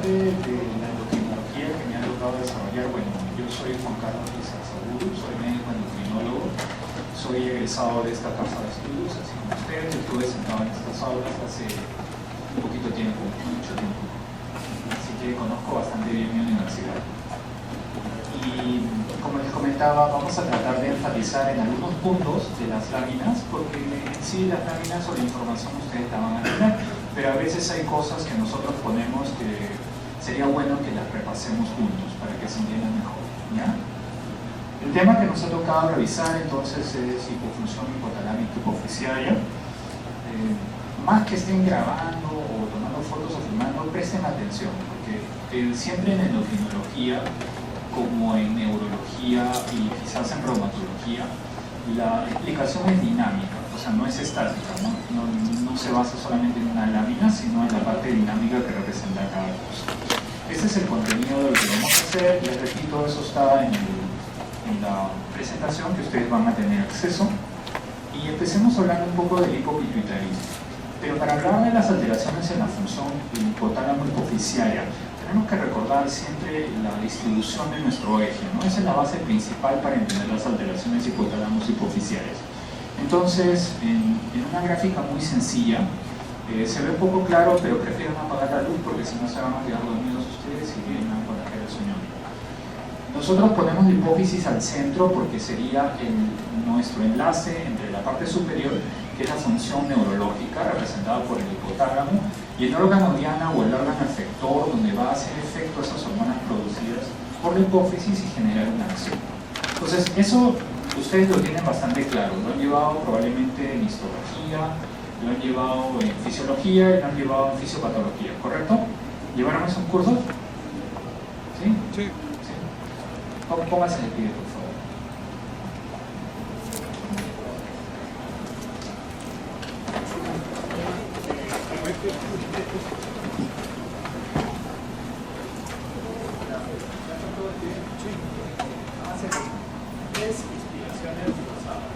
parte de la endocrinología que me ha tocado desarrollar, bueno, yo soy Juan Carlos Lizarzauru, soy médico endocrinólogo, soy egresado de esta casa de estudios, así como ustedes. Estuve sentado en estas aulas hace un poquito tiempo, mucho tiempo, así que conozco bastante bien mi universidad. Y como les comentaba, vamos a tratar de enfatizar en algunos puntos de las láminas, porque en sí las láminas o la información ustedes la van a tener, pero a veces hay cosas que nosotros ponemos que sería bueno que las repasemos juntos para que se entiendan mejor, ¿ya? El tema que nos ha tocado revisar entonces es hipofunción hipotalámica hipoficiaria. Más que estén grabando o tomando fotos o filmando, presten atención, porque siempre en endocrinología, como en neurología y quizás en reumatología, la explicación es dinámica, o sea, no es estática, no se basa solamente en una lámina, sino en la parte dinámica que representa cada cosa. Ese es el contenido de lo que vamos a hacer. Les repito, eso está en la presentación que ustedes van a tener acceso. Y empecemos hablando un poco del hipopituitarismo. Pero para hablar de las alteraciones en la función hipotálamo hipoficiaria, tenemos que recordar siempre la distribución de nuestro eje, ¿no? Esa es la base principal para entender las alteraciones hipotálamos hipoficiarias. Entonces, en una gráfica muy sencilla, se ve un poco claro, pero prefiero no apagar la luz porque si no se van a quedar dormidos ustedes y van a contagiar el sueño. Nosotros ponemos la hipófisis al centro porque sería nuestro enlace entre la parte superior, que es la función neurológica representada por el hipotálamo, y el órgano diana o el órgano efector, donde va a hacer efecto esas hormonas producidas por la hipófisis y generar una acción. Entonces, eso ustedes lo tienen bastante claro, lo han llevado probablemente en histología, lo han llevado en fisiología y lo han llevado en fisiopatología, ¿correcto? ¿Llevaron esos cursos? ¿Sí? Sí. Póngase de pie, por favor. Tres inspiraciones forzadas.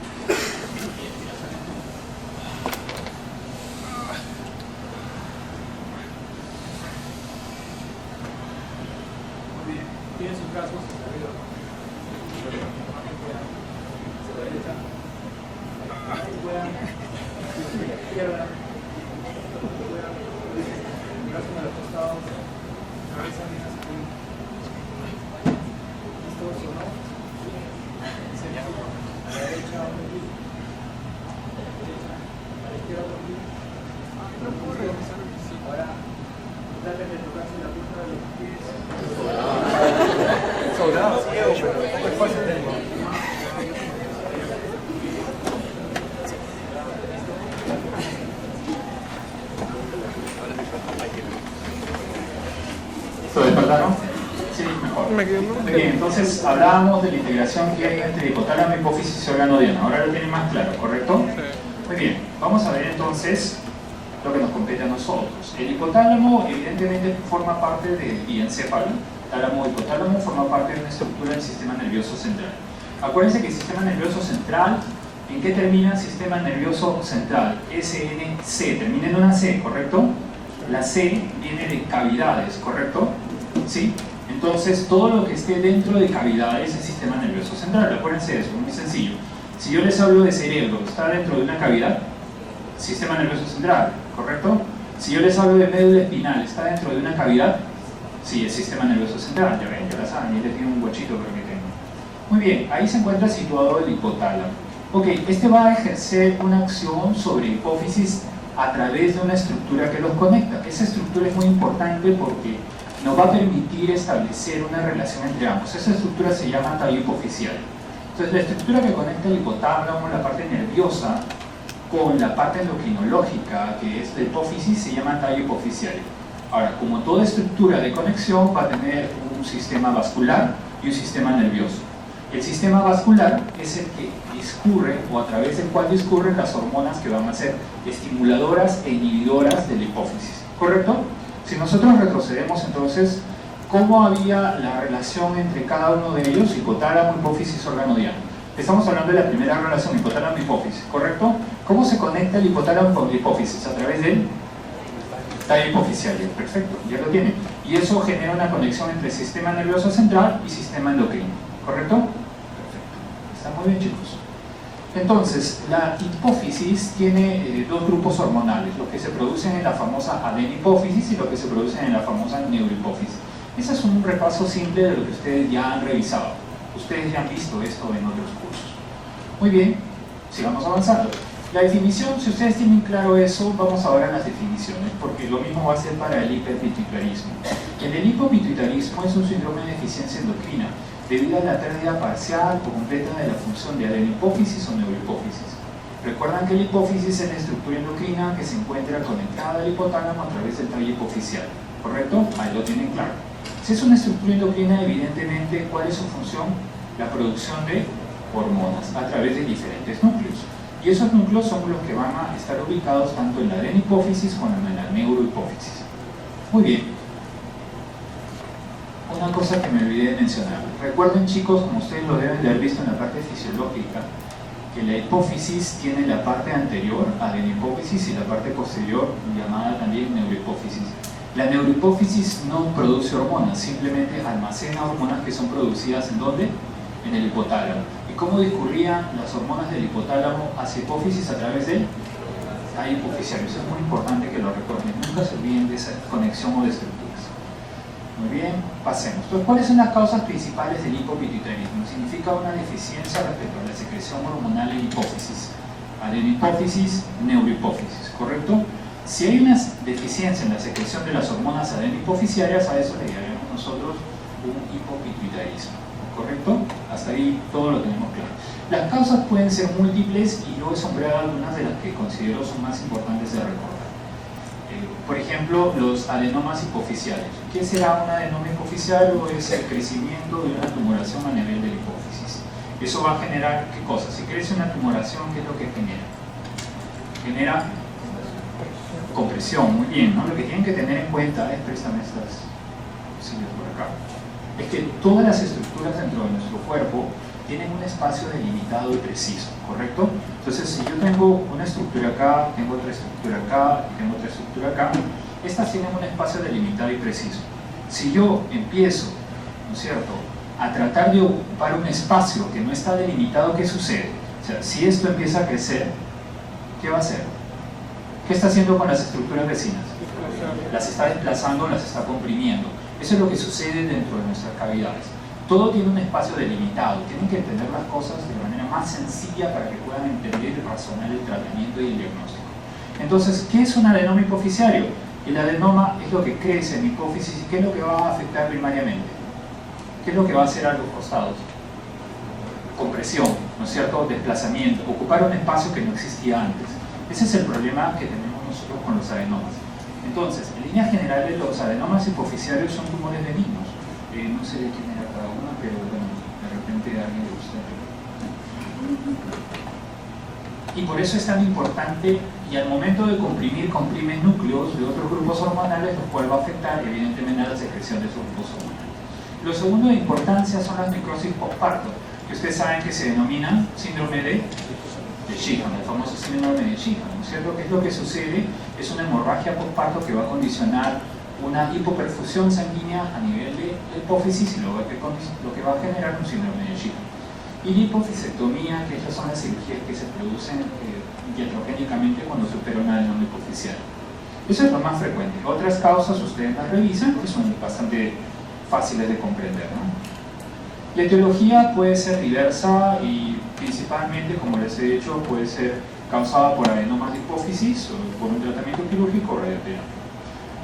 Muy bien. Tienen sus brazos hacia arriba. Izquierda, brazo a los costados, cabeza bien hacia arriba. ¿Listos o no? Señal a la derecha, a la izquierda, ahora traten de tocarse la punta de los pies. Sobrado, pero poco espacio tengo. ¿Lo despertaron? Sí, mejor. Muy bien, entonces hablábamos de la integración que hay entre hipotálamo, hipófisis y órgano diana. Ahora lo tienen más claro, ¿correcto? Muy bien, vamos a ver entonces lo que nos compete a nosotros. El hipotálamo evidentemente forma parte del diencéfalo. Tálamo hipotálamo forma parte de una estructura del sistema nervioso central. Acuérdense que el sistema nervioso central, ¿en qué termina el sistema nervioso central? SNC, termina en una C, ¿correcto? La C viene de cavidades, ¿correcto? ¿Sí? Entonces, todo lo que esté dentro de cavidades es el sistema nervioso central. Acuérdense de eso, muy sencillo. Si yo les hablo de cerebro, ¿está dentro de una cavidad? Sistema nervioso central, ¿correcto? Si yo les hablo de médula espinal, ¿está dentro de una cavidad? Sí, el sistema nervioso central, ya ven, ya la saben, ya le tiene un huachito pero que tengo. Muy bien, ahí se encuentra situado el hipotálamo. Ok, este va a ejercer una acción sobre hipófisis a través de una estructura que los conecta. Esa estructura es muy importante porque nos va a permitir establecer una relación entre ambos. Esa estructura se llama tallo hipoficial. Entonces, la estructura que conecta el hipotálamo, la parte nerviosa, con la parte endocrinológica, que es la hipófisis, se llama tallo hipoficial. Ahora, como toda estructura de conexión, va a tener un sistema vascular y un sistema nervioso. El sistema vascular es el que discurre, o a través del cual discurren las hormonas que van a ser estimuladoras e inhibidoras de la hipófisis, ¿correcto? Si nosotros retrocedemos entonces, ¿cómo había la relación entre cada uno de ellos? Hipotálamo, hipófisis, órgano diana. Estamos hablando de la primera relación, hipotálamo-hipófisis, ¿correcto? ¿Cómo se conecta el hipotálamo con la hipófisis? A través del Talla hipoficiaria, perfecto, ya lo tienen. Y eso genera una conexión entre sistema nervioso central y sistema endocrino, ¿correcto? Perfecto, está muy bien, chicos. Entonces, la hipófisis tiene dos grupos hormonales, lo que se producen en la famosa adenihipófisis y lo que se produce en la famosa neurohipófisis. Ese es un repaso simple de lo que ustedes ya han revisado. Ustedes ya han visto esto en otros cursos. Muy bien, sigamos avanzando. La definición, si ustedes tienen claro eso, vamos ahora a las definiciones, porque lo mismo va a ser para el hiperpituitarismo. El hipopituitarismo es un síndrome de deficiencia endocrina, debido a la pérdida parcial o completa de la función de adenihipófisis o neurohipófisis. Recuerdan que la hipófisis es la estructura endocrina que se encuentra conectada al hipotálamo a través del tallo hipoficial, ¿correcto? Ahí lo tienen claro. Si es una estructura endocrina, evidentemente, ¿cuál es su función? La producción de hormonas a través de diferentes núcleos. Y esos núcleos son los que van a estar ubicados tanto en la adenihipófisis como en la neurohipófisis. Muy bien. Una cosa que me olvidé de mencionar. Recuerden, chicos, como ustedes lo deben de haber visto en la parte fisiológica, que la hipófisis tiene la parte anterior, adenihipófisis, y la parte posterior, llamada también neurohipófisis. La neurohipófisis no produce hormonas, simplemente almacena hormonas que son producidas ¿en dónde? En el hipotálamo. ¿Y cómo discurrían las hormonas del hipotálamo hacia hipófisis? A través del tallo hipoficiario. Eso es muy importante que lo recuerden. Nunca se olviden de esa conexión o de estructuras. Muy bien, pasemos. Entonces, ¿cuáles son las causas principales del hipopituitarismo? Significa una deficiencia respecto a la secreción hormonal en hipófisis. Adenihipófisis, neurohipófisis, ¿correcto? Si hay una deficiencia en la secreción de las hormonas adenihipociarias, a eso le llamaremos nosotros un hipopituitarismo, ¿correcto? Hasta ahí todo lo tenemos claro. Las causas pueden ser múltiples y yo he sombreado algunas de las que considero son más importantes de recordar. Por ejemplo, los adenomas hipoficiales. ¿Qué será un adenoma hipoficial? Es el crecimiento de una tumoración a nivel de la hipófisis. Eso va a generar, ¿qué cosa? Si crece una tumoración, ¿qué es lo que genera? Genera compresión, muy bien, ¿no? Lo que tienen que tener en cuenta es, préstame estas cosillas por acá, es que todas las estructuras dentro de nuestro cuerpo tienen un espacio delimitado y preciso, ¿correcto? Entonces, si yo tengo una estructura acá, tengo otra estructura acá, y tengo otra estructura acá, estas tienen un espacio delimitado y preciso. Si yo empiezo, ¿no es cierto?, a tratar de ocupar un espacio que no está delimitado, ¿qué sucede? O sea, si esto empieza a crecer, ¿qué va a hacer? ¿Qué está haciendo con las estructuras vecinas? Las está desplazando, las está comprimiendo. Eso es lo que sucede dentro de nuestras cavidades. Todo tiene un espacio delimitado. Tienen que entender las cosas de manera más sencilla para que puedan entender y razonar el tratamiento y el diagnóstico. Entonces, ¿qué es un adenoma hipoficiario? El adenoma es lo que crece en la hipófisis. ¿Y qué es lo que va a afectar primariamente? ¿Qué es lo que va a hacer a los costados? Compresión, ¿no es cierto? Desplazamiento, ocupar un espacio que no existía antes. Ese es el problema que tenemos nosotros con los adenomas. Entonces, en líneas generales, los adenomas hipoficiarios son tumores benignos. No sé de quién era cada uno, pero bueno, de repente a alguien le gusta. Y por eso es tan importante, y al momento de comprimir, comprimen núcleos de otros grupos hormonales, lo cual va a afectar evidentemente a la secreción de esos grupos hormonales. Lo segundo de importancia son las necrosis postparto, que ustedes saben que se denomina síndrome de Sheehan, el famoso síndrome de Sheehan, ¿no es cierto? ¿Qué es lo que sucede? Es una hemorragia postparto que va a condicionar una hipoperfusión sanguínea a nivel de la hipófisis y lo que va a generar un síndrome de Sheehan. Y la hipofisectomía, que esas son las cirugías que se producen iatrogénicamente cuando se opera un adenoma hipoficial. Eso es lo más frecuente. Otras causas ustedes las revisan, que son bastante fáciles de comprender, ¿no? La etiología puede ser diversa y principalmente, como les he dicho, puede ser causada por adenomas de hipófisis o por un tratamiento quirúrgico o radioterapia.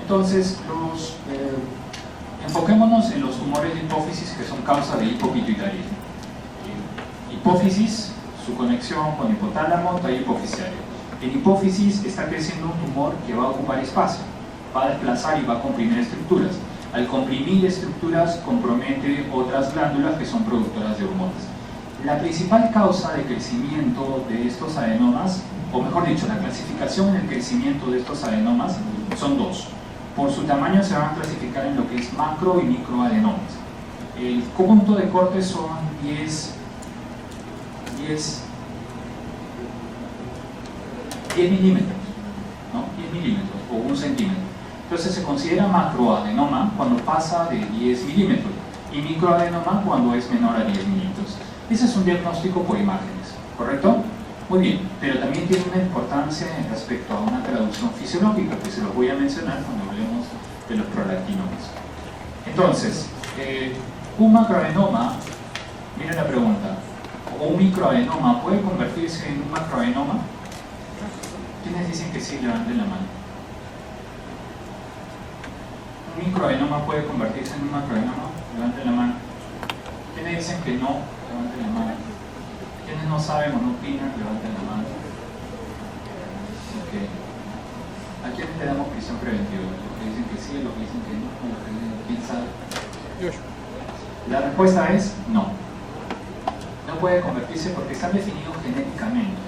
Entonces, enfoquémonos en los tumores de hipófisis que son causa de hipopituitarismo. Hipófisis, su conexión con hipotálamo, tallo hipoficiario. En hipófisis está creciendo un tumor que va a ocupar espacio, va a desplazar y va a comprimir estructuras. Al comprimir estructuras compromete otras glándulas que son productoras de hormonas. La principal causa de crecimiento de estos adenomas, o mejor dicho, la clasificación en el crecimiento de estos adenomas son dos. Por su tamaño se van a clasificar en lo que es macro y microadenomas. El punto de corte son 10 milímetros, ¿no? 10 milímetros o 1 centímetro. Entonces se considera macroadenoma cuando pasa de 10 milímetros y microadenoma cuando es menor a 10 milímetros. Ese es un diagnóstico por imágenes, ¿correcto? Muy bien, pero también tiene una importancia respecto a una traducción fisiológica que se los voy a mencionar cuando hablemos de los prolactinomas. Entonces, un macroadenoma, miren la pregunta, ¿o un microadenoma puede convertirse en un macroadenoma? ¿Quiénes dicen que sí? Levanten la mano. ¿Un microadenoma puede convertirse en un macroadenoma? Levanten la mano. ¿Quiénes dicen que no? Levanten la mano. ¿Quiénes no saben o no opinan? Levanten la mano. Okay. ¿A quiénes le damos prisión preventiva? ¿Los que dicen que sí, los que dicen que no? ¿Los que dicen quién sabe? La respuesta es no. No puede convertirse porque están definidos genéticamente.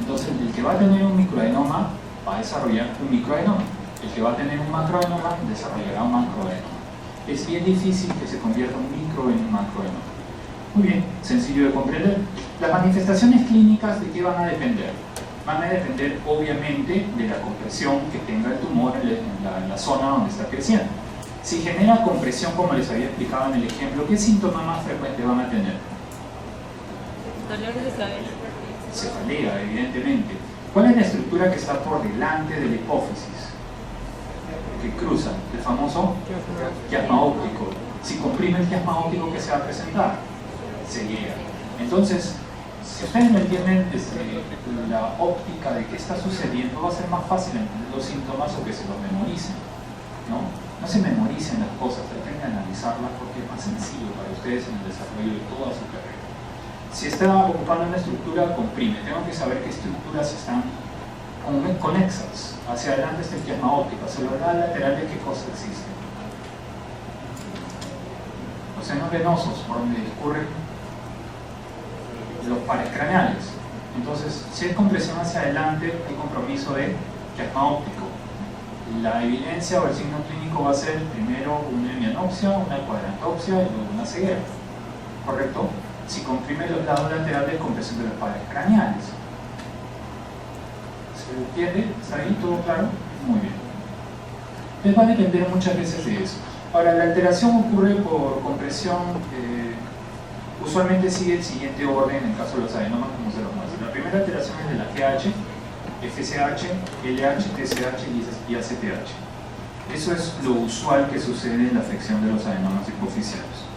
Entonces, el que va a tener un microadenoma va a desarrollar un microadenoma. El que va a tener un macroadenoma desarrollará un macroadenoma. Es bien difícil que se convierta un micro en un macroadenoma. Muy bien, sencillo de comprender. Las manifestaciones clínicas, ¿de qué van a depender? Van a depender, obviamente, de la compresión que tenga el tumor en la zona donde está creciendo. Si genera compresión, como les había explicado en el ejemplo, ¿qué síntomas más frecuentes van a tener? Dolores de cabeza. Cefalea, evidentemente. ¿Cuál es la estructura que está por delante de la hipófisis? Que cruza, el famoso quiasma óptico. Si comprime el quiasma óptico, ¿qué se va a presentar? Ceguera. Entonces, si ustedes no entienden desde la óptica de qué está sucediendo, va a ser más fácil entender los síntomas o que se los memoricen, ¿no? No se memoricen las cosas, traten de analizarlas porque es más sencillo para ustedes en el desarrollo de toda su carrera. Si está ocupando una estructura, comprime. Tengo que saber qué estructuras están conexas. Hacia adelante está el quiasma óptico, hacia el lateral de qué cosa existe. Los senos venosos, por donde discurren los pares craneales. Entonces, si hay compresión hacia adelante, hay compromiso de quiasma óptico. La evidencia o el signo clínico va a ser primero una hemianopsia, una cuadrantopsia y luego una ceguera. ¿Correcto? Si comprime los lados laterales, compresión de los pares craneales. ¿Se entiende? ¿Está ahí todo claro? Muy bien. Entonces va a depender muchas veces de eso. Ahora, la alteración ocurre por compresión, usualmente sigue el siguiente orden en el caso de los adenomas, como se los muestra. La primera alteración es de la GH, FSH, LH, TSH y ACTH. Eso es lo usual que sucede en la afección de los adenomas hipoficiales.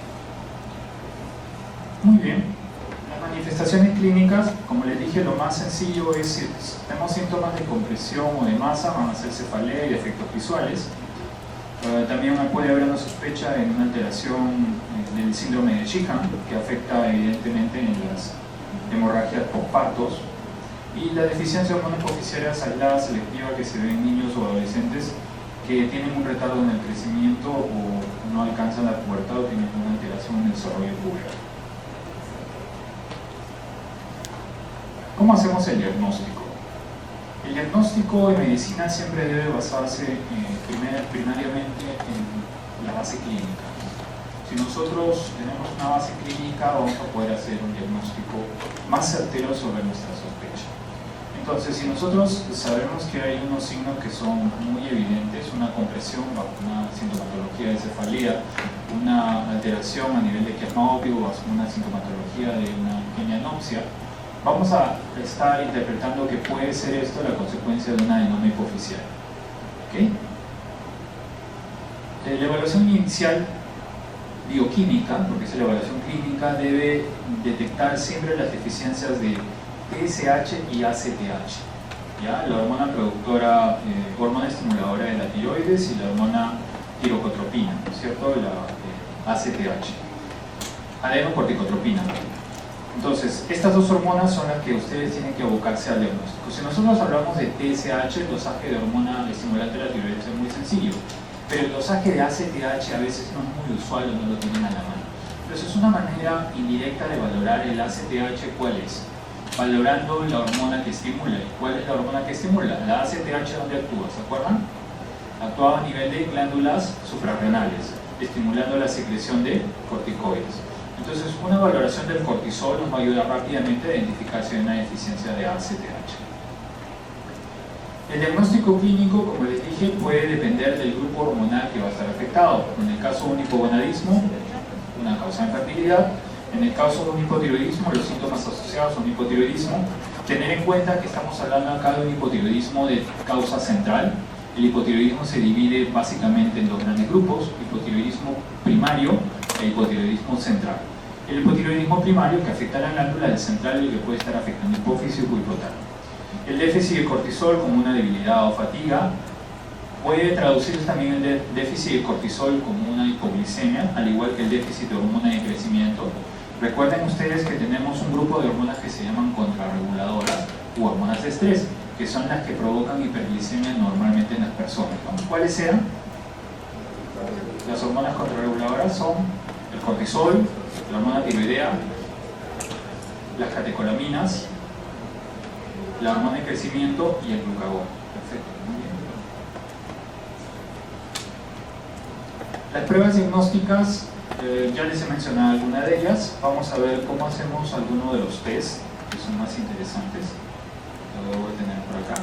Muy bien. Las manifestaciones clínicas, como les dije, lo más sencillo es si tenemos síntomas de compresión o de masa, van a ser cefalea y efectos visuales. También puede haber una sospecha en una alteración del síndrome de Sheehan, que afecta evidentemente en las hemorragias postpartos, y la deficiencia de hormonas hipoficiarias aislada selectiva que se ve en niños o adolescentes que tienen un retardo en el crecimiento o no alcanzan la pubertad o tienen una alteración en el desarrollo puberal. ¿Cómo hacemos el diagnóstico? El diagnóstico en medicina siempre debe basarse primariamente en la base clínica. Si nosotros tenemos una base clínica, vamos a poder hacer un diagnóstico más certero sobre nuestra sospecha. Entonces, si nosotros sabemos que hay unos signos que son muy evidentes, una compresión bajo una sintomatología de cefalea, una alteración a nivel de quiasma óptico bajo una sintomatología de una hemianopsia, vamos a estar interpretando que puede ser esto la consecuencia de una adenoma hipoficial. ¿Okay? La evaluación inicial bioquímica, porque es la evaluación clínica, debe detectar siempre las deficiencias de TSH y ACTH, ¿ya? La hormona productora, hormona estimuladora de la tiroides y la hormona tirocotropina, ¿no es cierto? La ACTH, adenocorticotropina. Entonces, estas dos hormonas son las que ustedes tienen que abocarse al diagnóstico. Si nosotros hablamos de TSH, el dosaje de hormona estimulante de la tiroides es muy sencillo, pero el dosaje de ACTH a veces no es muy usual o no lo tienen a la mano. Entonces, una manera indirecta de valorar el ACTH, ¿cuál es? Valorando la hormona que estimula. ¿Cuál es la hormona que estimula? La ACTH, ¿dónde actúa? ¿Se acuerdan? Actúa a nivel de glándulas suprarrenales, estimulando la secreción de corticoides. Entonces, una valoración del cortisol nos va a ayudar rápidamente a identificar si hay una deficiencia de ACTH. El diagnóstico clínico, como les dije, puede depender del grupo hormonal que va a estar afectado. En el caso de un hipogonadismo, una causa de infertilidad. En el caso de un hipotiroidismo, los síntomas asociados a un hipotiroidismo. Tener en cuenta que estamos hablando acá de un hipotiroidismo de causa central. El hipotiroidismo se divide básicamente en dos grandes grupos: hipotiroidismo primario e hipotiroidismo central. El hipotiroidismo primario, que afecta a la glándula, el central, el que puede estar afectando hipófisis o hipotálamo. El déficit de cortisol, como una debilidad o fatiga, puede traducirse también el déficit de cortisol como una hipoglicemia, al igual que el déficit de hormona de crecimiento. Recuerden ustedes que tenemos un grupo de hormonas que se llaman contrarreguladoras u hormonas de estrés, que son las que provocan hiperglicemia normalmente en las personas, ¿no? ¿Cuáles eran? Las hormonas contrarreguladoras son el cortisol, la hormona tiroidea, las catecolaminas, la hormona de crecimiento y el glucagón. Perfecto, muy bien. Las pruebas diagnósticas, ya les he mencionado algunas de ellas. Vamos a ver cómo hacemos algunos de los test que son más interesantes. Lo voy a tener por acá.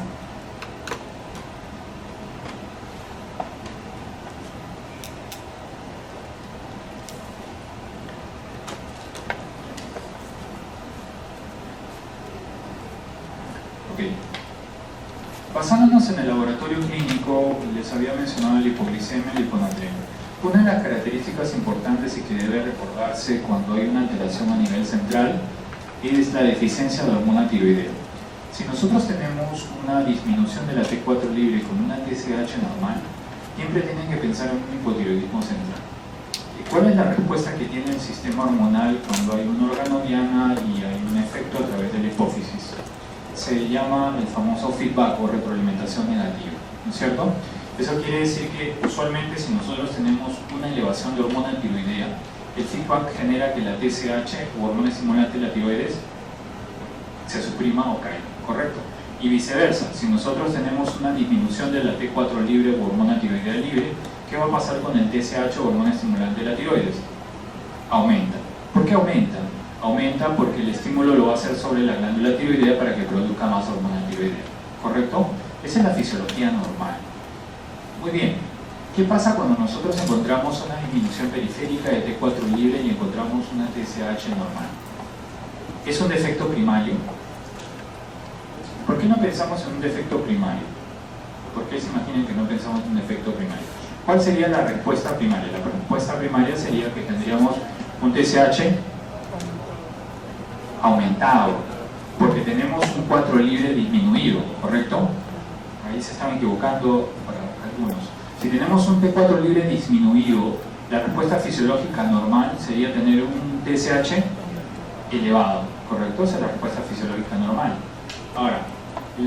Basándonos en el laboratorio clínico, les había mencionado la hipoglicemia y la hiponatremia. Una de las características importantes y que debe recordarse cuando hay una alteración a nivel central es la deficiencia de hormona tiroidea. Si nosotros tenemos una disminución de la T4 libre con una TSH normal, siempre tienen que pensar en un hipotiroidismo central. ¿Cuál es la respuesta que tiene el sistema hormonal cuando hay un órgano diana y hay un efecto a través de la hipófisis? Se llama el famoso feedback o retroalimentación negativa, ¿no es cierto? Eso quiere decir que usualmente si nosotros tenemos una elevación de hormona tiroidea, el feedback genera que la TSH o hormona estimulante de la tiroides se suprima o caiga, ¿correcto? Y viceversa, si nosotros tenemos una disminución de la T4 libre o hormona tiroidea libre, ¿qué va a pasar con el TSH o hormona estimulante de la tiroides? Aumenta. ¿Por qué aumenta? Aumenta porque el estímulo lo va a hacer sobre la glándula tiroidea para que produzca más hormona tiroidea, ¿correcto? Esa es la fisiología normal. Muy bien, ¿qué pasa cuando nosotros encontramos una disminución periférica de T4 libre y encontramos una TSH normal? ¿Es un defecto primario? ¿Por qué no pensamos en un defecto primario? ¿Por qué se imaginan que no pensamos en un defecto primario? ¿Cuál sería la respuesta primaria? La respuesta primaria sería que tendríamos un TSH aumentado, porque tenemos un 4 libre disminuido, ¿correcto? Ahí se están equivocando para algunos. Si tenemos un T4 libre disminuido, la respuesta fisiológica normal sería tener un TSH elevado, ¿correcto? Esa es la respuesta fisiológica normal. Ahora,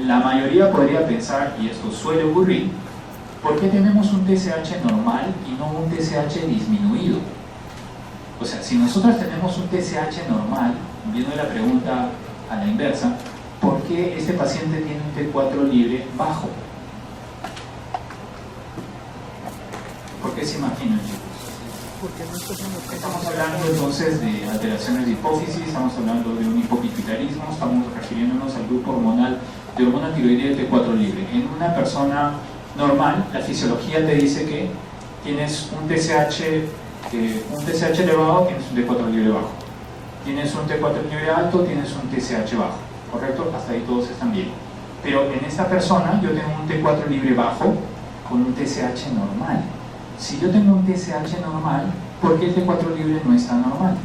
la mayoría podría pensar, y esto suele ocurrir, ¿por qué tenemos un TSH normal y no un TSH disminuido? O sea, si nosotros tenemos un TSH normal, viendo la pregunta a la inversa, ¿por qué este paciente tiene un T4 libre bajo? ¿Por qué se imaginan, chicos? Estamos hablando entonces de alteraciones de hipófisis, estamos hablando de un hipopituitarismo, estamos refiriéndonos al grupo hormonal de hormona tiroidea de T4 libre. En una persona normal, la fisiología te dice que tienes un TSH elevado, tienes un T4 libre bajo. Tienes un T4 libre alto, tienes un TSH bajo, ¿correcto? Hasta ahí todos están bien. Pero en esta persona yo tengo un T4 libre bajo con un TSH normal. Si yo tengo un TSH normal, ¿por qué el T4 libre no está normal?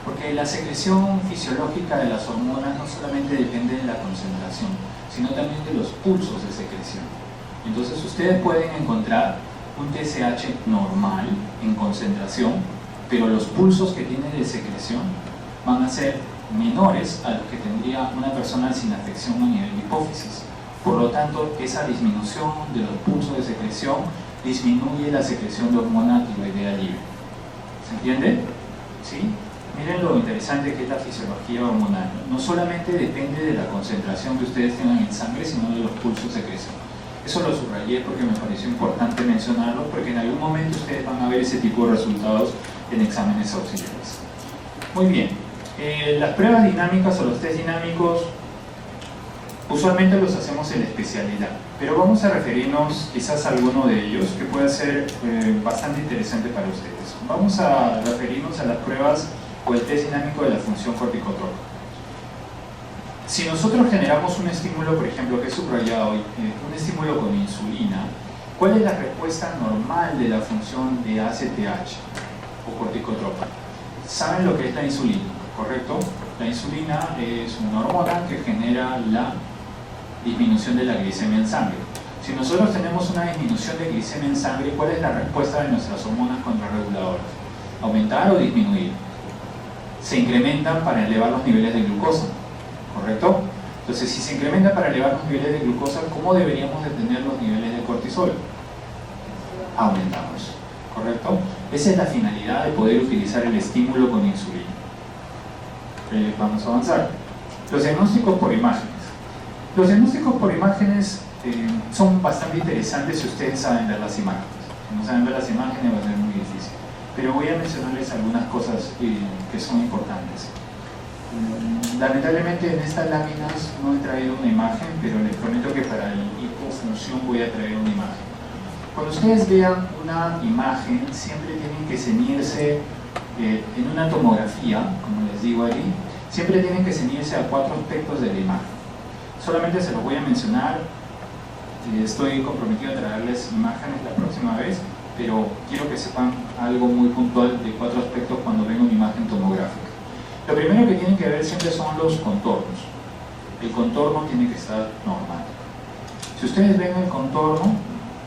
Porque la secreción fisiológica de las hormonas no solamente depende de la concentración, sino también de los pulsos de secreción. Entonces ustedes pueden encontrar un TSH normal en concentración, pero los pulsos que tiene de secreción van a ser menores a los que tendría una persona sin afección a nivel de hipófisis. Por lo tanto, esa disminución de los pulsos de secreción disminuye la secreción de hormona tiroidea libre. ¿Se entiende? ¿Sí? Miren lo interesante que es la fisiología hormonal. No solamente depende de la concentración que ustedes tengan en sangre, sino de los pulsos de secreción. Eso lo subrayé porque me pareció importante mencionarlo, porque en algún momento ustedes van a ver ese tipo de resultados en exámenes auxiliares. Muy bien, las pruebas dinámicas o los test dinámicos Usualmente los hacemos en la especialidad, pero vamos a referirnos quizás a alguno de ellos que pueda ser bastante interesante para ustedes. Vamos a referirnos a las pruebas o el test dinámico de la función corticotrópica. Si nosotros generamos un estímulo, por ejemplo, que he subrayado hoy, un estímulo con insulina, ¿cuál es la respuesta normal de la función de ACTH o corticotrópica? ¿Saben lo que es la insulina? ¿Correcto? La insulina es una hormona que genera la disminución de la glicemia en sangre. Si nosotros tenemos una disminución de glicemia en sangre, ¿cuál es la respuesta de nuestras hormonas contrarreguladoras? ¿Aumentar o disminuir? Se incrementan para elevar los niveles de glucosa, ¿correcto? Entonces, si se incrementa para elevar los niveles de glucosa, ¿cómo deberíamos de tener los niveles de cortisol? Aumentamos, ¿correcto? Esa es la finalidad de poder utilizar el estímulo con insulina. Vamos a avanzar. Los diagnósticos por imágenes. Los diagnósticos por imágenes son bastante interesantes si ustedes saben ver las imágenes. Si no saben ver las imágenes va a ser muy difícil. Pero voy a mencionarles algunas cosas que son importantes. Lamentablemente en estas láminas no he traído una imagen, pero les prometo que para el hipofunción voy a traer una imagen. Cuando ustedes vean una imagen, siempre tienen que ceñirse en una tomografía, como les digo allí, siempre tienen que ceñirse a 4 aspectos de la imagen. Solamente se los voy a mencionar, estoy comprometido a traerles imágenes la próxima vez, pero quiero que sepan algo muy puntual de 4 aspectos cuando ven una imagen tomográfica. Lo primero que tienen que ver siempre son los contornos. El contorno tiene que estar normal. Si ustedes ven el contorno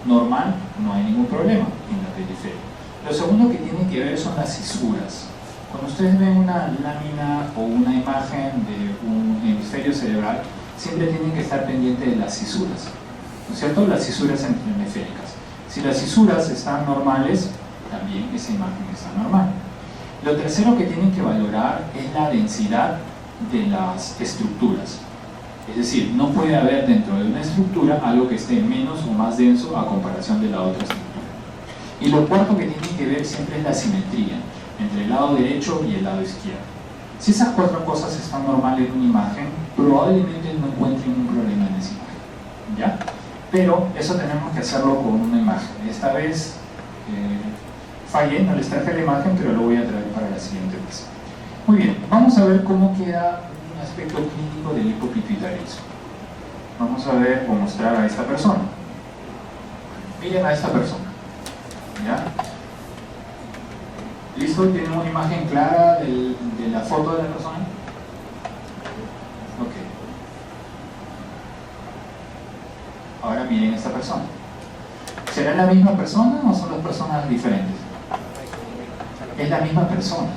normal, no hay ningún problema en la periferia. Lo segundo que tienen que ver son las cisuras. Cuando ustedes ven una lámina o una imagen de un hemisferio cerebral, siempre tienen que estar pendientes de las cisuras, ¿no es cierto? Las cisuras entre hemisféricas. Si las cisuras están normales, también esa imagen está normal. Lo tercero que tienen que valorar es la densidad de las estructuras. Es decir, no puede haber dentro de una estructura algo que esté menos o más denso a comparación de la otra estructura. Y lo cuarto que tienen que ver siempre es la simetría entre el lado derecho y el lado izquierdo. Si esas 4 cosas están normales en una imagen, probablemente no encuentren un problema en esa imagen, ¿ya? Pero eso tenemos que hacerlo con una imagen. Esta vez fallé, no les traje la imagen, pero lo voy a traer para la siguiente vez. Muy bien, vamos a ver cómo queda un aspecto clínico del hipopituitarismo. Vamos a ver o mostrar a esta persona. Miren a esta persona, ¿ya? ¿Listo? ¿Tienen una imagen clara de la foto de la persona? Ok. Ahora miren a esta persona. ¿Será la misma persona o son dos personas diferentes? Es la misma persona.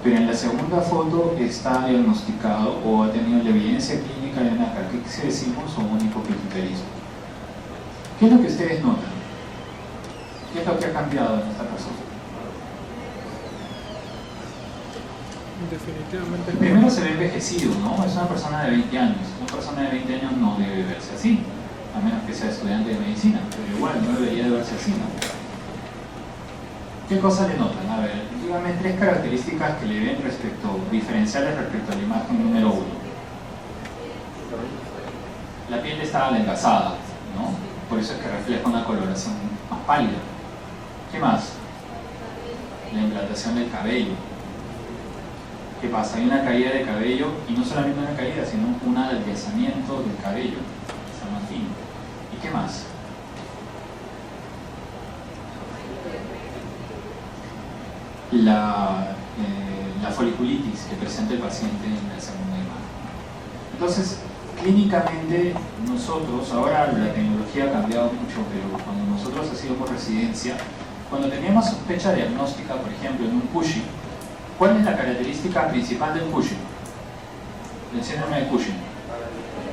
Pero en la segunda foto está diagnosticado o ha tenido la evidencia clínica de una caquexesimos o un hipopituitarismo. ¿Qué es lo que ustedes notan? ¿Qué es lo que ha cambiado en esta persona? Definitivamente. Primero se ve envejecido, ¿no? Es una persona de 20 años. Una persona de 20 años no debe verse así, a menos que sea estudiante de medicina, pero igual no debería de verse así, ¿no? ¿Qué cosas le notan? A ver, díganme 3 características que le ven diferenciales respecto a la imagen número 1. La piel está adelgazada, ¿no? Por eso es que refleja una coloración más pálida. ¿Qué más? La implantación del cabello. ¿Qué pasa? Hay una caída de cabello, y no solamente una caída, sino un adelgazamiento del cabello, está más fino. ¿Y qué más? La foliculitis que presenta el paciente en la segunda imagen. Entonces, clínicamente nosotros, ahora la tecnología ha cambiado mucho, pero cuando nosotros hacíamos residencia, cuando teníamos sospecha diagnóstica, por ejemplo, en un Cushing, ¿cuál es la característica principal del Cushing? El síndrome de Cushing.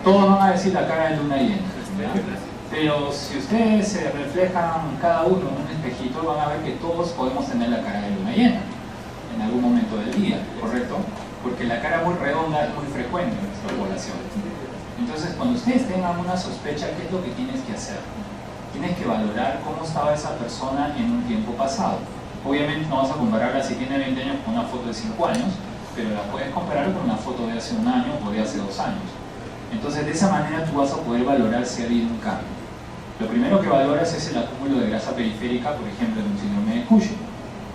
Todos van a decir la cara de una hiena, ¿verdad? Pero si ustedes se reflejan cada uno en un espejito, van a ver que todos podemos tener la cara de una hiena en algún momento del día, ¿correcto? Porque la cara muy redonda es muy frecuente en nuestra población. Entonces, cuando ustedes tengan una sospecha, ¿qué es lo que tienes que hacer? Tienes que valorar cómo estaba esa persona en un tiempo pasado. Obviamente no vas a compararla si tiene 20 años con una foto de 5 años, pero la puedes comparar con una foto de hace un año o de hace 2 años. Entonces de esa manera tú vas a poder valorar si ha habido un cambio. Lo primero que valoras es el acúmulo de grasa periférica, por ejemplo, en un síndrome de Cushing,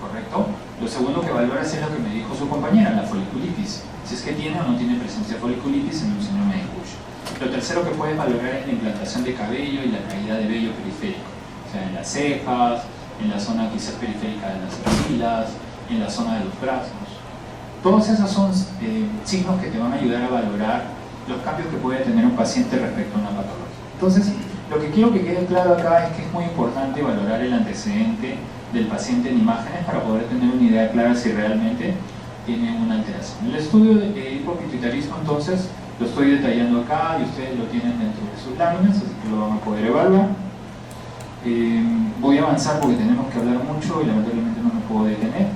¿correcto? Lo segundo que valoras es lo que me dijo su compañera, la foliculitis, si es que tiene o no tiene presencia de foliculitis en un síndrome de Cushing. Lo tercero que puedes valorar es la implantación de cabello y la caída de vello periférico, o sea, en las cejas, en la zona quizás periférica de las axilas, en la zona de los brazos. Todos esos son signos que te van a ayudar a valorar los cambios que puede tener un paciente respecto a una patología. Entonces, lo que quiero que quede claro acá es que es muy importante valorar el antecedente del paciente en imágenes para poder tener una idea clara si realmente tiene una alteración. El estudio de hipopituitarismo, entonces, lo estoy detallando acá y ustedes lo tienen dentro de sus láminas, así que lo van a poder evaluar. Voy a avanzar porque tenemos que hablar mucho y lamentablemente no me puedo detener.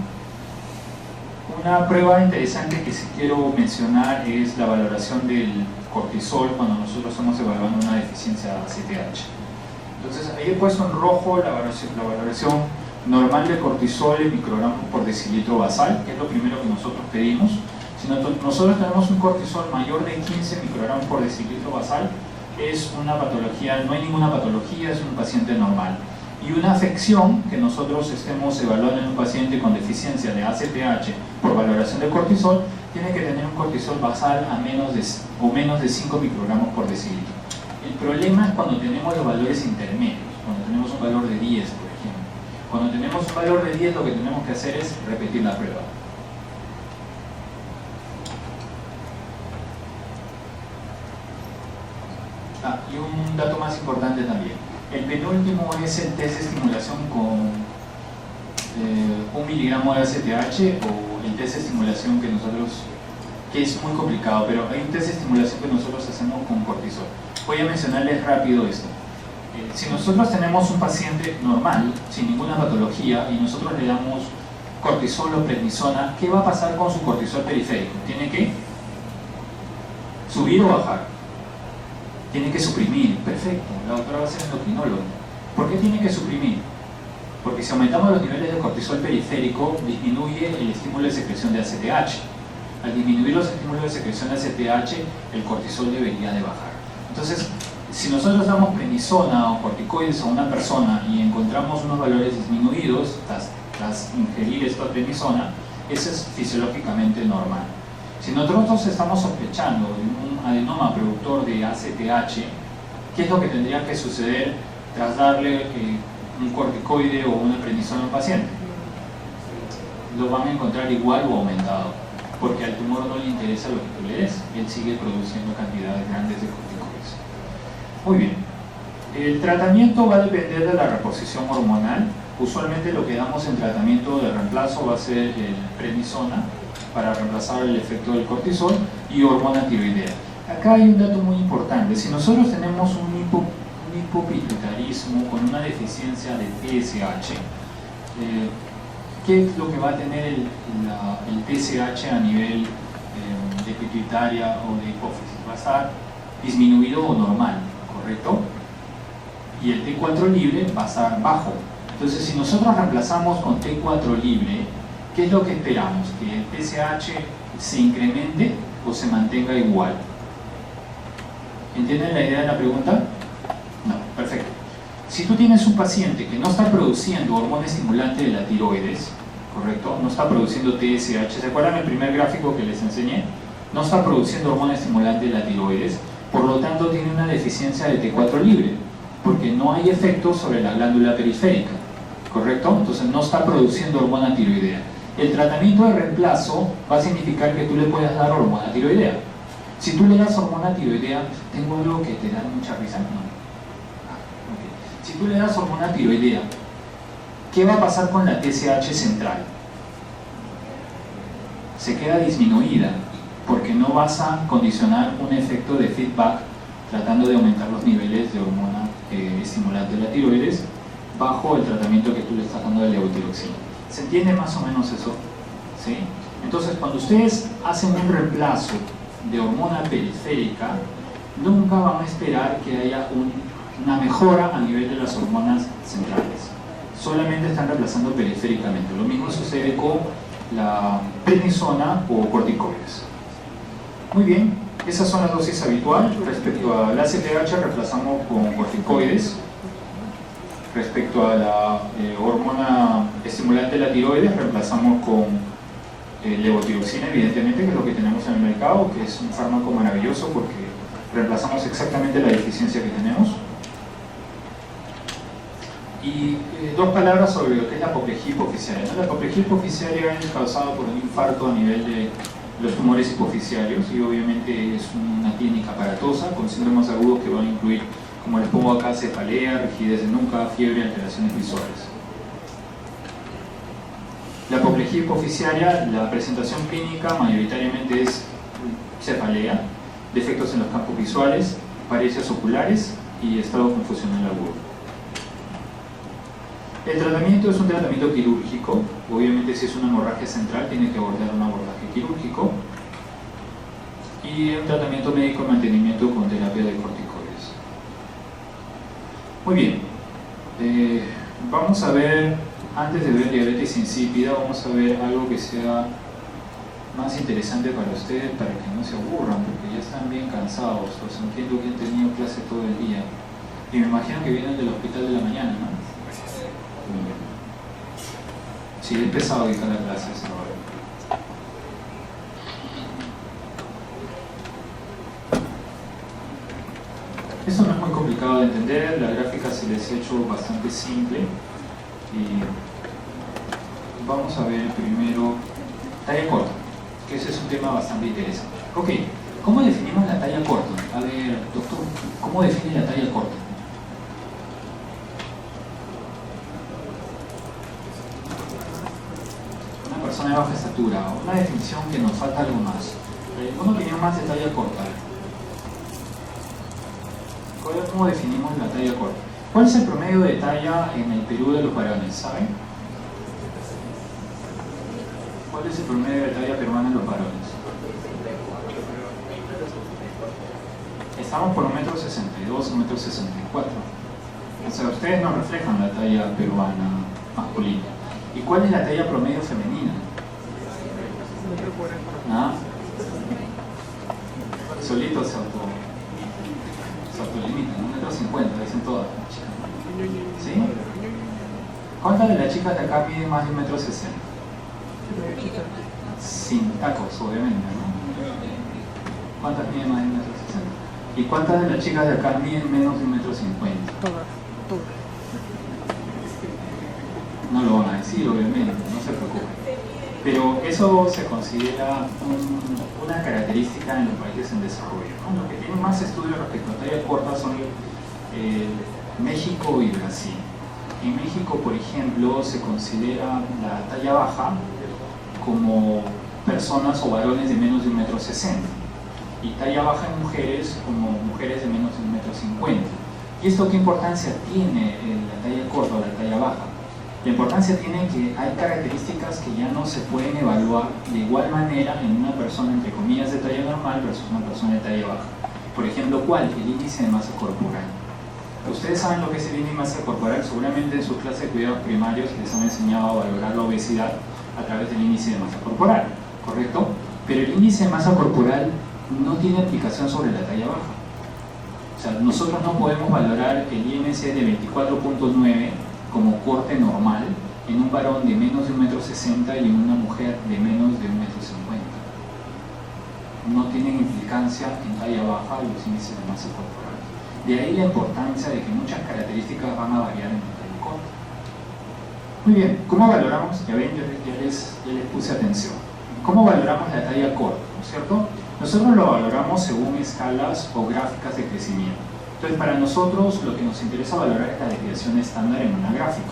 Una prueba interesante que sí quiero mencionar es la valoración del cortisol cuando nosotros estamos evaluando una deficiencia ACTH. Entonces ahí he puesto en rojo la valoración normal de cortisol en microgramos por decilitro basal, que es lo primero que nosotros pedimos. Si nosotros tenemos un cortisol mayor de 15 microgramos por decilitro basal, es una patología, no hay ninguna patología, es un paciente normal. Y una afección que nosotros estemos evaluando en un paciente con deficiencia de ACTH por valoración de cortisol, tiene que tener un cortisol basal a menos de 5 microgramos por decilitro. El problema es cuando tenemos los valores intermedios, cuando tenemos un valor de 10, por ejemplo. Cuando tenemos un valor de 10, lo que tenemos que hacer es repetir la prueba. Y un dato más importante también. El penúltimo es el test de estimulación con 1 miligramo de ACTH o el test de estimulación que es muy complicado, pero hay un test de estimulación que nosotros hacemos con cortisol. Voy a mencionarles rápido esto. Si nosotros tenemos un paciente normal, sin ninguna patología, y nosotros le damos cortisol o prednisona, ¿qué va a pasar con su cortisol periférico? ¿Tiene que subir o bajar? Tiene que suprimir. Perfecto, la doctora va a ser endocrinóloga. ¿Por qué tiene que suprimir? Porque si aumentamos los niveles de cortisol periférico, disminuye el estímulo de secreción de ACTH. Al disminuir los estímulos de secreción de ACTH, el cortisol debería de bajar. Entonces, si nosotros damos prednisona o corticoides a una persona y encontramos unos valores disminuidos tras ingerir esta prednisona, eso es fisiológicamente normal. Si nosotros estamos sospechando de un adenoma productor de ACTH, ¿qué es lo que tendría que suceder tras darle un corticoide o una prednisona a un paciente? Lo van a encontrar igual o aumentado, porque al tumor no le interesa lo que tú le des, él sigue produciendo cantidades grandes de corticoides. Muy bien, el tratamiento va a depender de la reposición hormonal. Usualmente lo que damos en tratamiento de reemplazo va a ser el prednisona para reemplazar el efecto del cortisol y hormona tiroidea. Acá hay un dato muy importante. Si nosotros tenemos un hipopituitarismo con una deficiencia de TSH, ¿qué es lo que va a tener el TSH a nivel de pituitaria o de hipófisis? Va a estar disminuido o normal, ¿correcto? Y el T4 libre va a estar bajo. Entonces, si nosotros reemplazamos con T4 libre, ¿qué es lo que esperamos? ¿Que el TSH se incremente o se mantenga igual? ¿Entienden la idea de la pregunta? No, perfecto. Si tú tienes un paciente que no está produciendo hormona estimulante de la tiroides, ¿correcto? No está produciendo TSH. ¿Se acuerdan el primer gráfico que les enseñé? No está produciendo hormona estimulante de la tiroides, por lo tanto tiene una deficiencia de T4 libre, porque no hay efecto sobre la glándula periférica, ¿correcto? Entonces no está produciendo hormona tiroidea. El tratamiento de reemplazo va a significar que tú le puedas dar hormona tiroidea. Si tú le das hormona tiroidea, tengo algo que te da mucha risa, ¿no? Okay. Si tú le das hormona tiroidea, ¿qué va a pasar con la TSH central? Se queda disminuida, porque no vas a condicionar un efecto de feedback tratando de aumentar los niveles de hormona estimulante de la tiroides bajo el tratamiento que tú le estás dando de levotiroxina. ¿Se entiende más o menos eso? ¿Sí? Entonces, cuando ustedes hacen un reemplazo de hormona periférica, nunca van a esperar que haya una mejora a nivel de las hormonas centrales. Solamente están reemplazando periféricamente. Lo mismo sucede con la prednisona o corticoides. Muy bien, Esas son las dosis habitual. Respecto al ACTH reemplazamos con corticoides. Respecto a la hormona estimulante de la tiroides reemplazamos con levotiroxina, evidentemente, que es lo que tenemos en el mercado, que es un fármaco maravilloso porque reemplazamos exactamente la deficiencia que tenemos. Y dos palabras sobre lo que es la apoplejía hipofisiaria, ¿no? La apoplejía hipofisiaria es causada por un infarto a nivel de los tumores hipofisiarios y obviamente es una clínica aparatosa con síntomas agudos que van a incluir, como les pongo acá, cefalea, rigidez de nuca, fiebre y alteraciones visuales. La apoplejía hipofisiaria, la presentación clínica mayoritariamente es cefalea, defectos en los campos visuales, parecias oculares y estado confusional agudo. El tratamiento es un tratamiento quirúrgico. Obviamente, si es una hemorragia central, tiene que abordar un abordaje quirúrgico. Y un tratamiento médico de mantenimiento con terapia de corticoides. Muy bien. Vamos a ver, antes de ver diabetes insípida, vamos a ver algo que sea más interesante para ustedes, para que no se aburran, porque ya están bien cansados. Pues entiendo que han tenido clase todo el día. Y me imagino que vienen del hospital de la mañana, ¿no? Sí, es pesado ir a la clase esa hora. Esto no es muy complicado de entender, la gráfica se les ha hecho bastante simple y vamos a ver primero talla corta, que ese es un tema bastante interesante. Ok, ¿cómo definimos la talla corta? A ver, doctor, ¿cómo define la talla corta? Persona de baja estatura, una definición que nos falta algo más. Una opinión más de talla corta. ¿Cómo definimos la talla corta? ¿Cuál es el promedio de talla en el Perú de los varones? ¿Saben? ¿Cuál es el promedio de talla peruana en los varones? Estamos por 1,62 m, 1,64 m. O sea, ustedes nos reflejan la talla peruana masculina. ¿Y cuál es la talla promedio femenina? ¿Ah? Solito se autolimitan, 1,50 m, dicen todas. ¿Sí? ¿Cuántas de las chicas de acá miden más de 1,60 m? Sin tacos, obviamente, ¿no? ¿Cuántas miden más de 1,60 m? ¿Y cuántas de las chicas de acá miden menos de 1,50 m? Todas. No lo van a decir, obviamente, no se preocupen. Pero eso se considera una característica en los países en desarrollo, ¿no? Los que tienen más estudios respecto a talla corta son México y Brasil. En México, por ejemplo, se considera la talla baja como personas o varones de menos de 1,60 m y talla baja en mujeres como mujeres de menos de 1,50 m. ¿Y esto qué importancia tiene la talla corta o la talla baja? La importancia tiene que hay características que ya no se pueden evaluar de igual manera en una persona entre comillas de talla normal versus una persona de talla baja. Por ejemplo, ¿cuál? El índice de masa corporal. Ustedes saben lo que es el índice de masa corporal, seguramente en su clase de cuidados primarios les han enseñado a valorar la obesidad a través del índice de masa corporal, ¿correcto? Pero el índice de masa corporal no tiene aplicación sobre la talla baja. O sea, nosotros no podemos valorar el IMC de 24.9 como corte normal en un varón de menos de 1,60 m y en una mujer de menos de 1,50 m. No tienen implicancia en talla baja los índices de masa corporal. De ahí la importancia de que muchas características van a variar en la talla corta. Muy bien, ¿cómo valoramos? Ya ven, ya les puse atención. ¿Cómo valoramos la talla corta? ¿No es cierto? Nosotros lo valoramos según escalas o gráficas de crecimiento. Entonces, para nosotros lo que nos interesa valorar es la desviación estándar en una gráfica.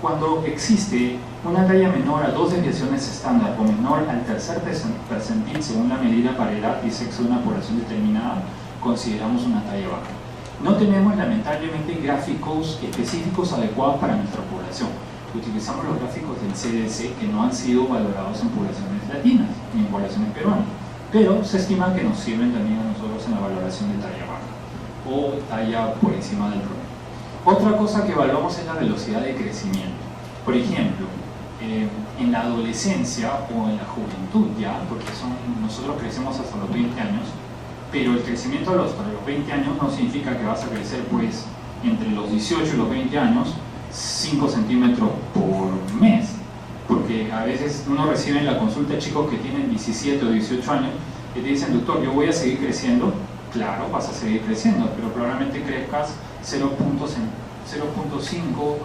Cuando existe una talla menor a 2 desviaciones estándar o menor al tercer percentil según la medida para edad y sexo de una población determinada, consideramos una talla baja. No tenemos lamentablemente gráficos específicos adecuados para nuestra población. Utilizamos los gráficos del CDC que no han sido valorados en poblaciones latinas ni en poblaciones peruanas, pero se estima que nos sirven también a nosotros en la valoración de talla baja o talla por encima del promedio. Otra cosa que evaluamos es la velocidad de crecimiento. Por ejemplo, en la adolescencia o en la juventud ya, porque nosotros crecemos hasta los 20 años, Pero el crecimiento para los 20 años no significa que vas a crecer pues entre los 18 y los 20 años 5 centímetros por mes, porque a veces uno recibe en la consulta chicos que tienen 17 o 18 años y te dicen, doctor, yo voy a seguir creciendo. Claro, vas a seguir creciendo, pero probablemente crezcas 0.5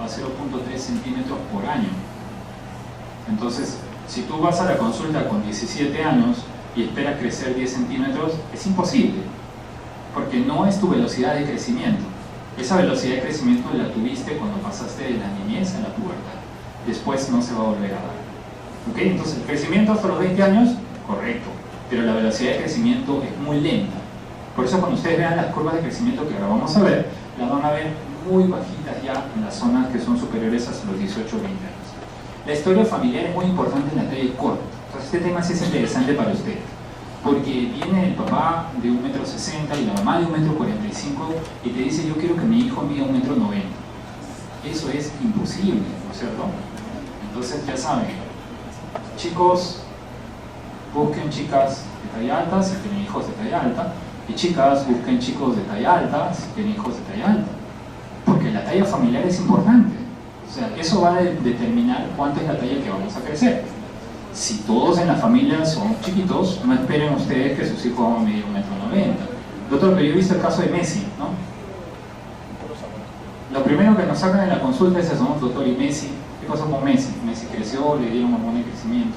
a 0.3 centímetros por año. Entonces, si tú vas a la consulta con 17 años y esperas crecer 10 centímetros, es imposible, porque no es tu velocidad de crecimiento. Esa velocidad de crecimiento la tuviste cuando pasaste de la niñez a la pubertad. Después no se va a volver a dar. ¿Ok? Entonces, el crecimiento hasta los 20 años, correcto, pero la velocidad de crecimiento es muy lenta. Por eso cuando ustedes vean las curvas de crecimiento que ahora vamos a ver, las van a ver muy bajitas ya en las zonas que son superiores hasta los 18 o 20 años. La historia familiar es muy importante en la talla corta. Entonces este tema sí es interesante para ustedes, porque viene el papá de 1,60 m y la mamá de 1,45 m y te dice, yo quiero que mi hijo mida 1,90 m. Eso es imposible, ¿no es cierto? Entonces ya saben, chicos, busquen chicas de talla alta si tienen hijos de talla alta, y chicas, busquen chicos de talla alta si tienen hijos de talla alta, porque la talla familiar es importante. O sea, eso va a determinar cuánto es la talla que vamos a crecer. Si todos en la familia son chiquitos, no esperen ustedes que sus hijos van a medir 1,90 m. Doctor, pero yo he visto el caso de Messi, ¿no? Lo primero que nos sacan en la consulta es eso, ¿no? Doctor, ¿y Messi? ¿Qué pasó con Messi? Messi creció, le dieron hormona de crecimiento.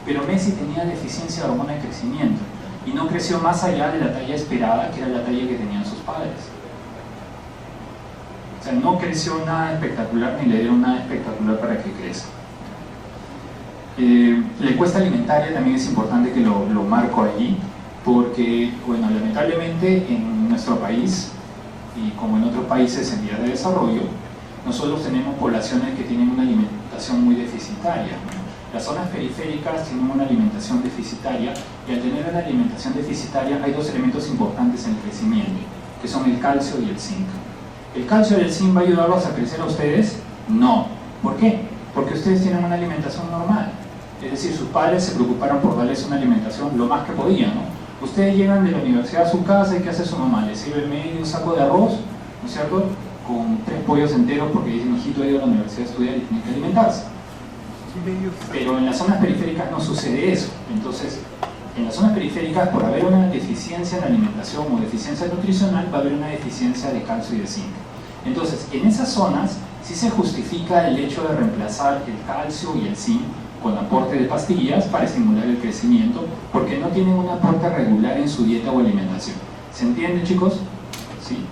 Pero Messi tenía deficiencia de hormona de crecimiento y no creció más allá de la talla esperada, que era la talla que tenían sus padres. O sea, no creció nada espectacular ni le dieron nada espectacular para que crezca. La encuesta alimentaria también es importante que lo marco allí, porque, bueno, lamentablemente en nuestro país, y como en otros países en vías de desarrollo, nosotros tenemos poblaciones que tienen una alimentación muy deficitaria. Las zonas periféricas tienen una alimentación deficitaria, y al tener una alimentación deficitaria hay dos elementos importantes en el crecimiento, que son el calcio y el zinc. ¿El calcio y el zinc va a ayudarlos a crecer a ustedes? No. ¿Por qué? Porque ustedes tienen una alimentación normal. Es decir, sus padres se preocuparon por darles una alimentación lo más que podían, ¿no? Ustedes llegan de la universidad a su casa y ¿qué hace su mamá? Les sirve medio saco de arroz, ¿no es cierto?, con 3 pollos enteros porque dicen, hijito, ha ido a la universidad a estudiar y tiene que alimentarse. Pero en las zonas periféricas no sucede eso. Entonces, en las zonas periféricas, por haber una deficiencia en alimentación o deficiencia nutricional, va a haber una deficiencia de calcio y de zinc. Entonces, en esas zonas sí se justifica el hecho de reemplazar el calcio y el zinc con aporte de pastillas para estimular el crecimiento, porque no tienen un aporte regular en su dieta o alimentación. ¿Se entiende, chicos? ¿Sí?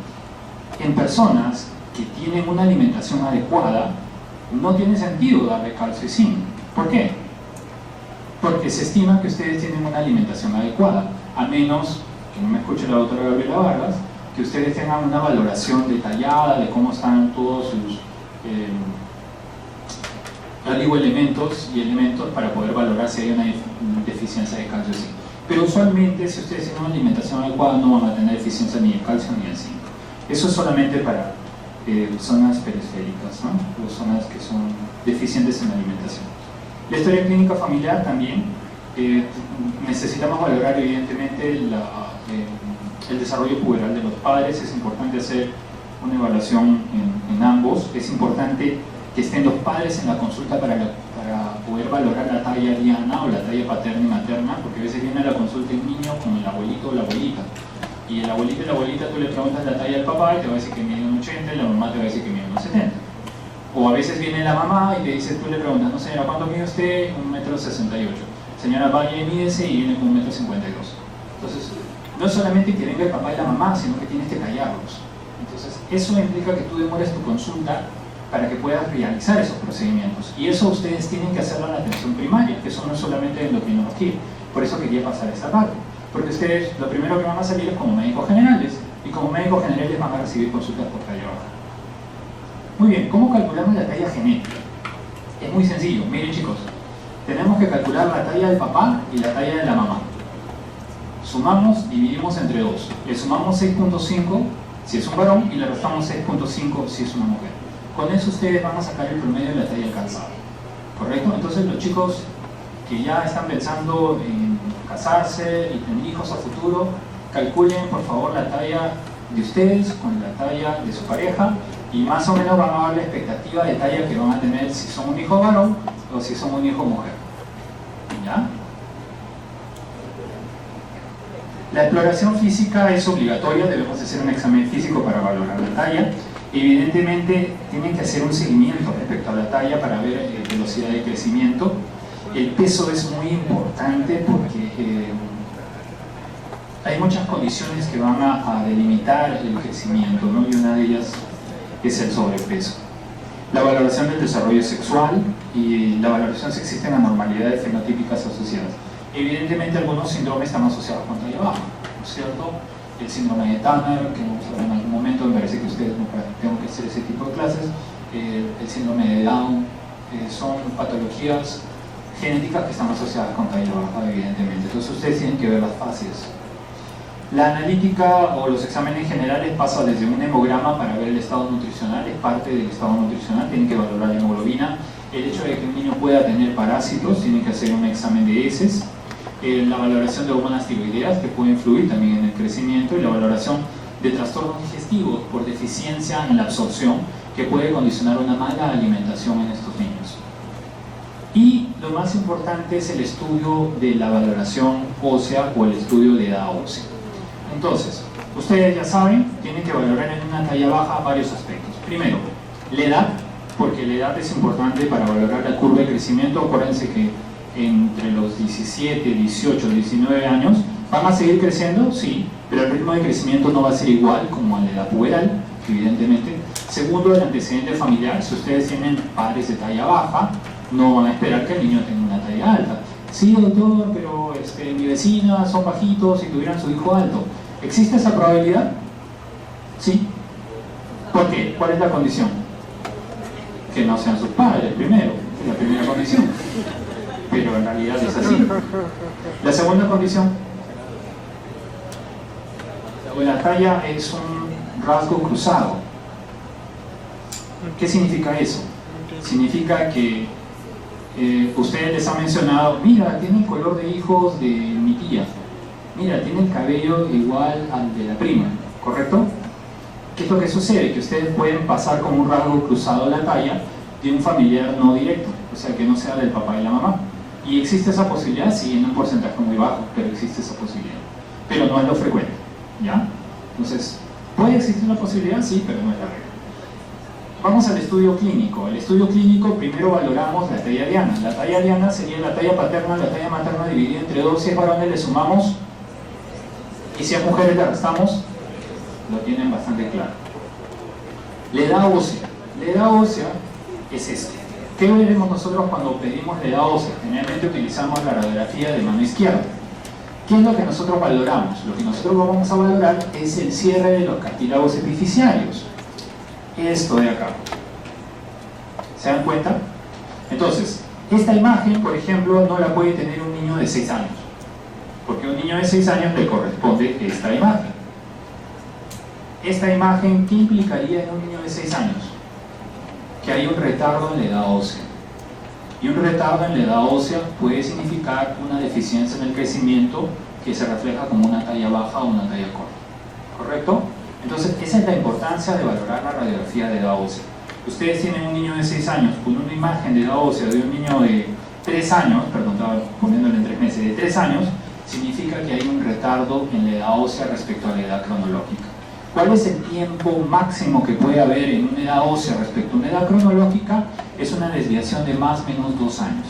En personas que tienen una alimentación adecuada, no tiene sentido darle calcio y zinc. ¿Por qué? Porque se estima que ustedes tienen una alimentación adecuada, a menos que no me escuche la doctora Gabriela Vargas, que ustedes tengan una valoración detallada de cómo están todos sus elementos para poder valorar si hay una deficiencia de calcio y zinc. Pero usualmente, si ustedes tienen una alimentación adecuada, no van a tener deficiencia ni de calcio ni de zinc. Eso es solamente para zonas periféricas, ¿no? O zonas que son deficientes en la alimentación. La historia clínica familiar también, necesitamos valorar evidentemente el desarrollo puberal de los padres. Es importante hacer una evaluación en ambos. Es importante que estén los padres en la consulta para poder valorar la talla diana o la talla paterna y materna, porque a veces viene a la consulta un niño con el abuelito o la abuelita, y el abuelito y la abuelita tú le preguntas la talla del papá y te va a decir que mide 1,80 y la mamá te va a decir que mide 1,70. O a veces viene la mamá y te dice, tú le preguntas, no señora, ¿cuánto mide usted? 1,68 m. Señora, vaya y mídese y viene con 1,52 m. Entonces, no es solamente que venga el papá y la mamá, sino que tienes que callarlos. Entonces, eso implica que tú demores tu consulta para que puedas realizar esos procedimientos. Y eso ustedes tienen que hacerlo en la atención primaria, que eso no es solamente endocrinología. Por eso quería pasar esta parte. Porque ustedes lo primero que van a salir es como médicos generales, y como médicos generales van a recibir consultas por talla baja. Muy bien, ¿cómo calculamos la talla genética? Es muy sencillo. Miren, chicos, tenemos que calcular la talla del papá y la talla de la mamá. Sumamos, dividimos entre 2. Le sumamos 6.5 si es un varón y le restamos 6.5 si es una mujer. Con eso ustedes van a sacar el promedio de la talla alcanzada. ¿Correcto? Entonces los chicos que ya están pensando en casarse y tener hijos a futuro, calculen por favor la talla de ustedes con la talla de su pareja y más o menos van a ver la expectativa de talla que van a tener si son un hijo varón o si son un hijo mujer. ¿Ya? La exploración física es obligatoria, debemos hacer un examen físico para valorar la talla. Evidentemente tienen que hacer un seguimiento respecto a la talla para ver velocidad de crecimiento. El peso es muy importante porque hay muchas condiciones que van a delimitar el crecimiento, ¿no? Y una de ellas es el sobrepeso. La valoración del desarrollo sexual y la valoración si existen anormalidades fenotípicas asociadas. Evidentemente algunos síndromes están asociados con talla baja, ¿no es cierto? El síndrome de Turner, que vamos a ver en algún momento, me parece que ustedes nunca tengan que hacer ese tipo de clases. El síndrome de Down, son patologías genéticas que están asociadas con talla baja, evidentemente. Entonces ustedes tienen que ver las fases. La analítica o los exámenes generales pasa desde un hemograma para ver el estado nutricional, es parte del estado nutricional, tienen que valorar la hemoglobina. El hecho de que un niño pueda tener parásitos, tienen que hacer un examen de heces. La valoración de hormonas tiroideas que pueden influir también en el crecimiento y la valoración de trastornos digestivos por deficiencia en la absorción que puede condicionar una mala alimentación en estos niños. Y lo más importante es el estudio de la valoración ósea o el estudio de edad ósea. Entonces, ustedes ya saben, tienen que valorar en una talla baja varios aspectos. Primero, la edad, porque la edad es importante para valorar la curva de crecimiento. Acuérdense que entre los 17, 18, 19 años van a seguir creciendo, sí, pero el ritmo de crecimiento no va a ser igual como a la edad puberal, evidentemente. Segundo, el antecedente familiar. Si ustedes tienen padres de talla baja, no van a esperar que el niño tenga una talla alta. Sí, doctor, pero mi vecina son bajitos y tuvieran su hijo alto. ¿Existe esa probabilidad? Sí. ¿Por qué? ¿Cuál es la condición? Que no sean sus padres primero, es la primera condición. Pero en realidad es así. La segunda condición, la talla es un rasgo cruzado. ¿Qué significa eso? Significa que ustedes les han mencionado, mira, tiene el color de hijos de mi tía, mira, tiene el cabello igual al de la prima, ¿correcto? ¿Qué es lo que sucede? Que ustedes pueden pasar como un rasgo cruzado la talla de un familiar no directo, o sea, que no sea del papá y la mamá. ¿Y existe esa posibilidad? Sí, en un porcentaje muy bajo, pero existe esa posibilidad. Pero no es lo frecuente, ¿ya? Entonces, ¿puede existir la posibilidad? Sí, pero no es la regla. Vamos al estudio clínico. El estudio clínico, primero valoramos la talla diana. La talla diana sería la talla paterna, la talla materna dividida entre 2. Si es varones le sumamos, y si es mujeres le restamos. Lo tienen bastante claro. La edad ósea. La edad ósea es esta. ¿Qué veremos nosotros cuando pedimos la edad ósea? Generalmente utilizamos la radiografía de mano izquierda. ¿Qué es lo que nosotros valoramos? Lo que nosotros vamos a valorar es el cierre de los cartílagos epifisiarios. Esto de acá. ¿Se dan cuenta? Entonces, esta imagen, por ejemplo, no la puede tener un niño de 6 años. Porque a un niño de 6 años le corresponde esta imagen. Esta imagen, ¿qué implicaría en un niño de 6 años? Que hay un retardo en la edad ósea. Y un retardo en la edad ósea puede significar una deficiencia en el crecimiento que se refleja como una talla baja o una talla corta. ¿Correcto? Entonces, esa es la importancia de valorar la radiografía de edad ósea. Ustedes tienen un niño de 6 años con una imagen de edad ósea de un niño de 3 años, perdón, estaba poniéndole en 3 meses, de 3 años, significa que hay un retardo en la edad ósea respecto a la edad cronológica. ¿Cuál es el tiempo máximo que puede haber en una edad ósea respecto a una edad cronológica? Es una desviación de más o menos 2 años.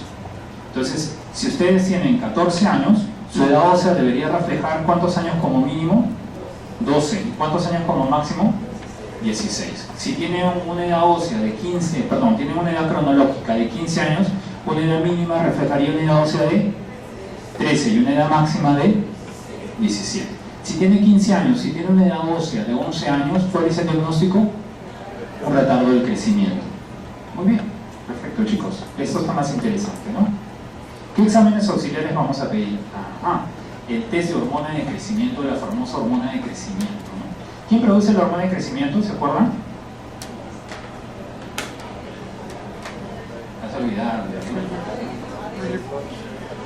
Entonces, si ustedes tienen 14 años, su edad ósea debería reflejar ¿cuántos años como mínimo? 12. ¿Cuántos años como máximo? 16. Si tienen una edad ósea de 15, perdón, tienen una edad cronológica de 15 años, una edad mínima reflejaría una edad ósea de 13 y una edad máxima de 17. Si tiene 15 años, si tiene una edad ósea de 11 años, ¿cuál es el diagnóstico? Un retardo del crecimiento. Muy bien, perfecto chicos. Esto está más interesante, ¿no? ¿Qué exámenes auxiliares vamos a pedir? El test de hormona de crecimiento, la famosa hormona de crecimiento, ¿no? ¿Quién produce la hormona de crecimiento? ¿Se acuerdan? Vas a olvidar.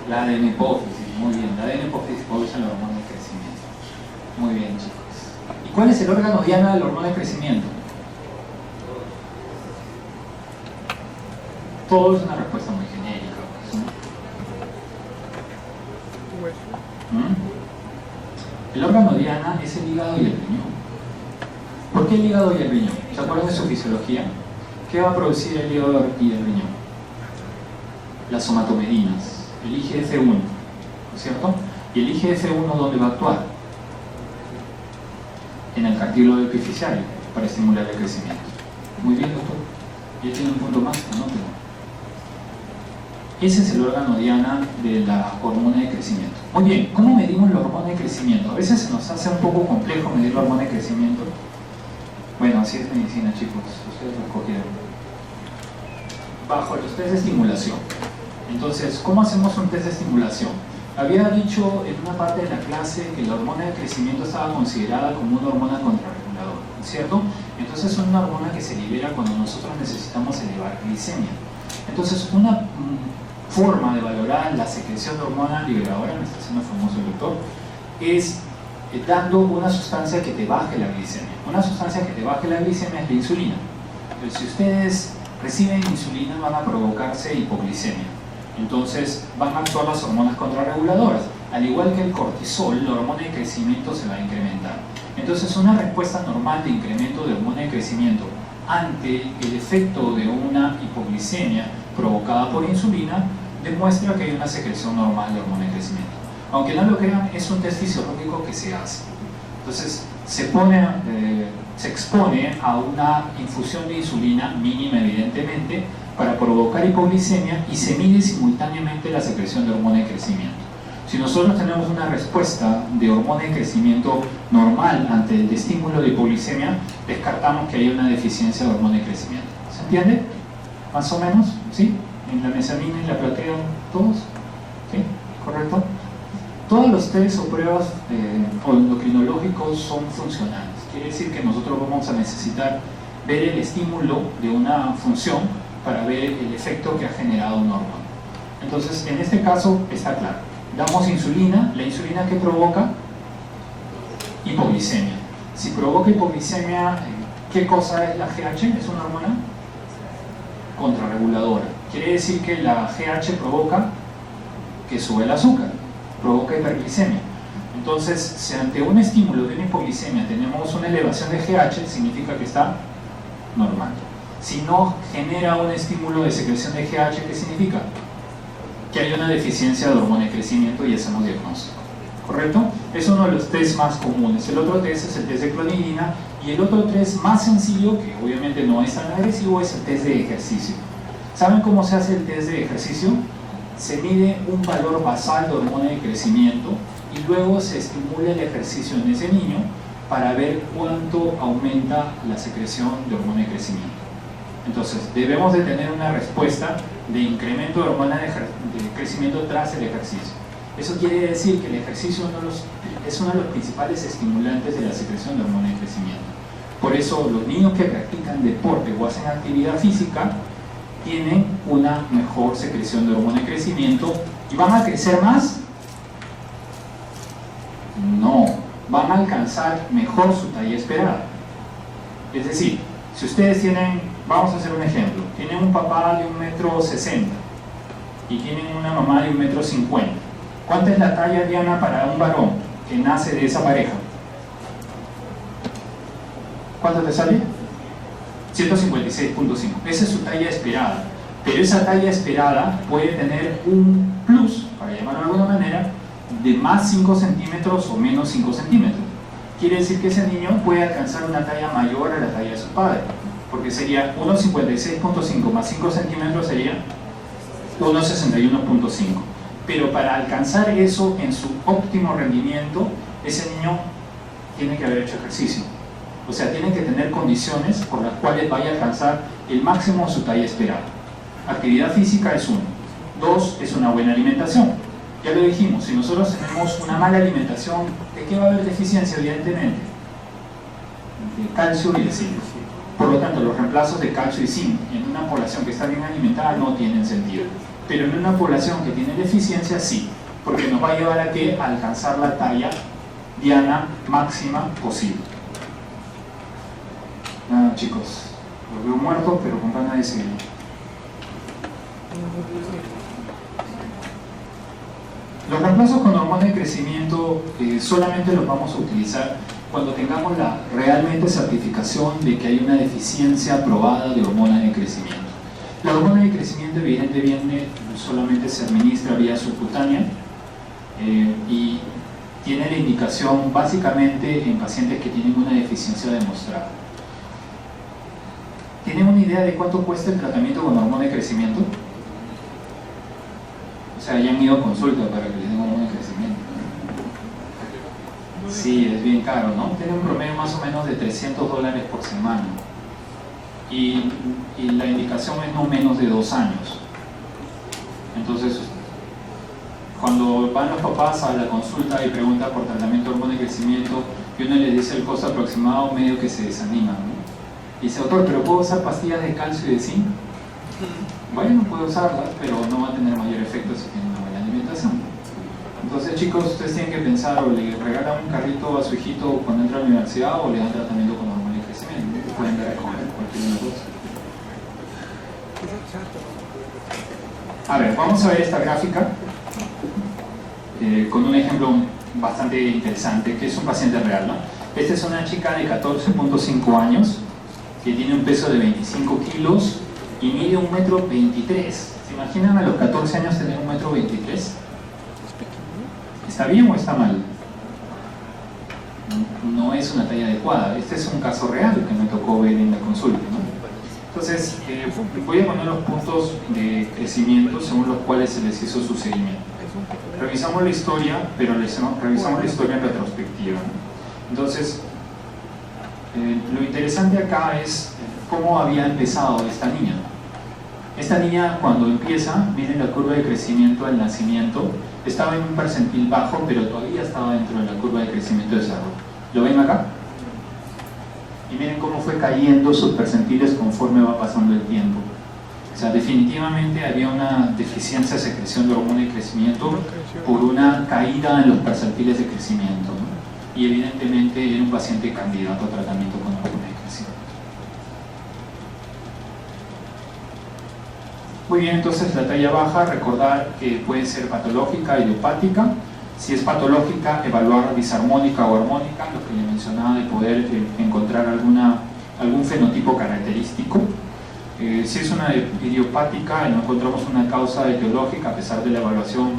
La adenohipófisis, muy bien. La adenohipófisis produce la hormona de crecimiento. Muy bien, chicos. ¿Y cuál es el órgano diana del hormona de crecimiento? Todo es una respuesta muy genérica. El órgano diana es el hígado y el riñón. ¿Por qué el hígado y el riñón? ¿Se acuerdan de su fisiología? ¿Qué va a producir el hígado y el riñón? Las somatomedinas, el IGF-1, ¿no es cierto? ¿Y el IGF-1 dónde va a actuar? En el cartílago epifisiario, para estimular el crecimiento. Muy bien, doctor. Ya tiene un punto más, anótelo. Ese es el órgano diana de la hormona de crecimiento. Muy bien, ¿cómo medimos la hormona de crecimiento? A veces se nos hace un poco complejo medir la hormona de crecimiento. Bueno, así es medicina, chicos, ustedes lo escogieron. Bajo los test de estimulación. Entonces, ¿cómo hacemos un test de estimulación? Había dicho en una parte de la clase que la hormona de crecimiento estaba considerada como una hormona contrarreguladora, ¿cierto? Entonces es una hormona que se libera cuando nosotros necesitamos elevar glicemia. Entonces, una forma de valorar la secreción de hormona liberadora, me está haciendo famoso el doctor, es dando una sustancia que te baje la glicemia. Una sustancia que te baje la glicemia es la insulina. Pero si ustedes reciben insulina van a provocarse hipoglicemia. Entonces van a actuar las hormonas contrarreguladoras. Al igual que el cortisol, la hormona de crecimiento se va a incrementar. Entonces una respuesta normal de incremento de hormona de crecimiento ante el efecto de una hipoglicemia provocada por insulina demuestra que hay una secreción normal de hormona de crecimiento. Aunque no lo crean, es un test fisiológico que se hace. Entonces se expone a una infusión de insulina mínima evidentemente para provocar hipoglicemia y se mide simultáneamente la secreción de hormona de crecimiento. Si nosotros tenemos una respuesta de hormona de crecimiento normal ante el estímulo de hipoglicemia, descartamos que hay una deficiencia de hormona de crecimiento. ¿Se entiende? ¿Más o menos? ¿Sí? ¿En la mesamina y la platea todos? ¿Sí? ¿Correcto? Todos los test o pruebas endocrinológicos son funcionales. Quiere decir que nosotros vamos a necesitar ver el estímulo de una función para ver el efecto que ha generado una hormona. Entonces, en este caso está claro. Damos insulina, la insulina que provoca hipoglicemia. Si provoca hipoglicemia, ¿qué cosa es la GH? ¿Es una hormona? Contrarreguladora. Quiere decir que la GH provoca que sube el azúcar, provoca hiperglicemia. Entonces, si ante un estímulo de una hipoglicemia tenemos una elevación de GH, significa que está normal. Si no genera un estímulo de secreción de GH, ¿qué significa? Que hay una deficiencia de hormona de crecimiento y hacemos diagnóstico. ¿Correcto? Es uno de los test más comunes. El otro test es el test de clonidina y el otro test más sencillo, que obviamente no es tan agresivo, es el test de ejercicio. ¿Saben cómo se hace el test de ejercicio? Se mide un valor basal de hormona de crecimiento y luego se estimula el ejercicio en ese niño para ver cuánto aumenta la secreción de hormona de crecimiento. Entonces, debemos de tener una respuesta de incremento de hormona de crecimiento tras el ejercicio. Eso quiere decir que el ejercicio es uno de los principales estimulantes de la secreción de hormona de crecimiento. Por eso, los niños que practican deporte o hacen actividad física tienen una mejor secreción de hormona de crecimiento. ¿Y van a crecer más? No, van a alcanzar mejor su talla esperada. Es decir, si ustedes tienen, vamos a hacer un ejemplo, tienen un papá de 1,60 m y tienen una mamá de 1,50 m, ¿cuánta es la talla diana para un varón que nace de esa pareja? ¿Cuánto te sale? 156.5. Esa es su talla esperada, pero esa talla esperada puede tener un plus, para llamarlo de alguna manera, de más 5 centímetros o menos 5 centímetros. Quiere decir que ese niño puede alcanzar una talla mayor a la talla de su padre, porque sería 1,56.5 más 5 centímetros sería 1,61.5. Pero para alcanzar eso en su óptimo rendimiento, ese niño tiene que haber hecho ejercicio. O sea, tiene que tener condiciones por las cuales vaya a alcanzar el máximo de su talla esperada. Actividad física es uno. 2 es una buena alimentación. Ya lo dijimos, si nosotros tenemos una mala alimentación, ¿de qué va a haber deficiencia? Evidentemente, de calcio y de zinc. Por lo tanto, los reemplazos de calcio y zinc en una población que está bien alimentada no tienen sentido. Pero en una población que tiene deficiencia, sí, porque nos va a llevar a que alcanzar la talla diana máxima posible. Nada, chicos, los veo muertos, pero con ganas de seguir. Los reemplazos con hormona de crecimiento solamente los vamos a utilizar cuando tengamos la realmente certificación de que hay una deficiencia probada de hormona de crecimiento. La hormona de crecimiento evidentemente solamente se administra vía subcutánea y tiene la indicación básicamente en pacientes que tienen una deficiencia demostrada. ¿Tienen una idea de cuánto cuesta el tratamiento con hormona de crecimiento? O sea, ya han ido a consulta para que les den hormona de crecimiento. Sí, es bien caro, ¿no? Tiene un promedio más o menos de $300 por semana. Y la indicación es no menos de 2 años. Entonces, cuando van los papás a la consulta y preguntan por tratamiento de hormona de crecimiento y uno les dice el costo aproximado, medio que se desaniman, ¿no? Y dice, doctor, ¿pero puedo usar pastillas de calcio y de zinc? Bueno, puede usarlas, pero no va a tener mayor efecto si tiene una buena alimentación. Entonces, chicos, ustedes tienen que pensar, o le regalan un carrito a su hijito cuando entra a la universidad o le dan tratamiento con hormona de crecimiento. Pueden dar a comer cualquier una cosa. A ver, vamos a ver esta gráfica con un ejemplo bastante interesante, que es un paciente real, ¿no? Esta es una chica de 14.5 años que tiene un peso de 25 kilos y mide 1,23 m. ¿Se imaginan a los 14 años tener 1,23 m? ¿Está bien o está mal? No es una talla adecuada. Este es un caso real que me tocó ver en la consulta, ¿no? Entonces, voy a poner los puntos de crecimiento según los cuales se les hizo su seguimiento. Revisamos la historia, pero revisamos la historia en retrospectiva, ¿no? Entonces, lo interesante acá es cómo había empezado esta niña. Esta niña, cuando empieza, miren la curva de crecimiento al nacimiento, estaba en un percentil bajo, pero todavía estaba dentro de la curva de crecimiento de desarrollo. ¿Lo ven acá? Y miren cómo fue cayendo sus percentiles conforme va pasando el tiempo. O sea, definitivamente había una deficiencia de secreción de hormona de crecimiento por una caída en los percentiles de crecimiento, ¿no? Y evidentemente era un paciente candidato a tratamiento con hormona de crecimiento. Muy bien, entonces la talla baja, recordar que puede ser patológica, idiopática. Si es patológica, evaluar disarmónica o armónica, lo que le mencionaba de poder encontrar algún fenotipo característico. Si es una idiopática y no encontramos una causa etiológica a pesar de la evaluación